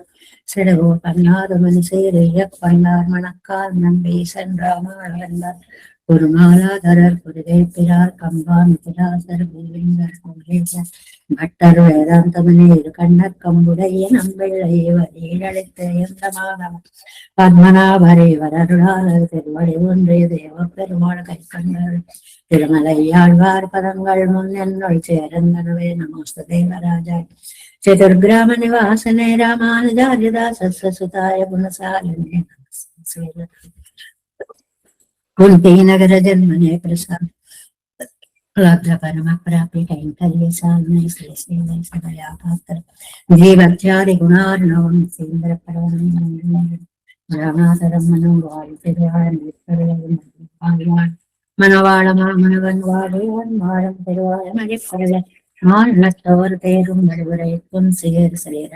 సిడగోపన్నాదమని సేరయ్య పన్నార్ మణక్కాల్ నంబీసన్ రామాళందర్ குருமாலாதரர் குருகை பிறார் கம்பாமிதிராசர் பூலிங்கர் கோலேசர் பட்டர் வேதாந்தமனே இரு கண்ணர் கம்புடைய நம்பிள்ளை வழியழைத்த எந்தமாக பத்மநாபரை வரருளாளர் திருவடி ஒன்றிய தேவ பெருமாள் கை கண்டார் திருமலையாழ்வார் பதங்கள் முன் என்னுள் சேர்ந்தனவே நமஸ்த தேவராஜா சதுர்கிராம நிவாசனே ராமானுஜாரிதாச சுதாய குணசாலினே कुंती नगर जन्मने प्रसाद लब्ध परम प्राप्ति कैंकर्य साधने श्रेष्ठ सदया पात्र जीवत्यादि गुणार्णवं सेन्द्र परम रामातरम मनोवाल तिरुवाळ मनवाळ मनवन वाडुवन वाळम तिरुवाळ मणिपरले மான் நட்டவர் தேரும் நடுவரை பொன் சேர் சேர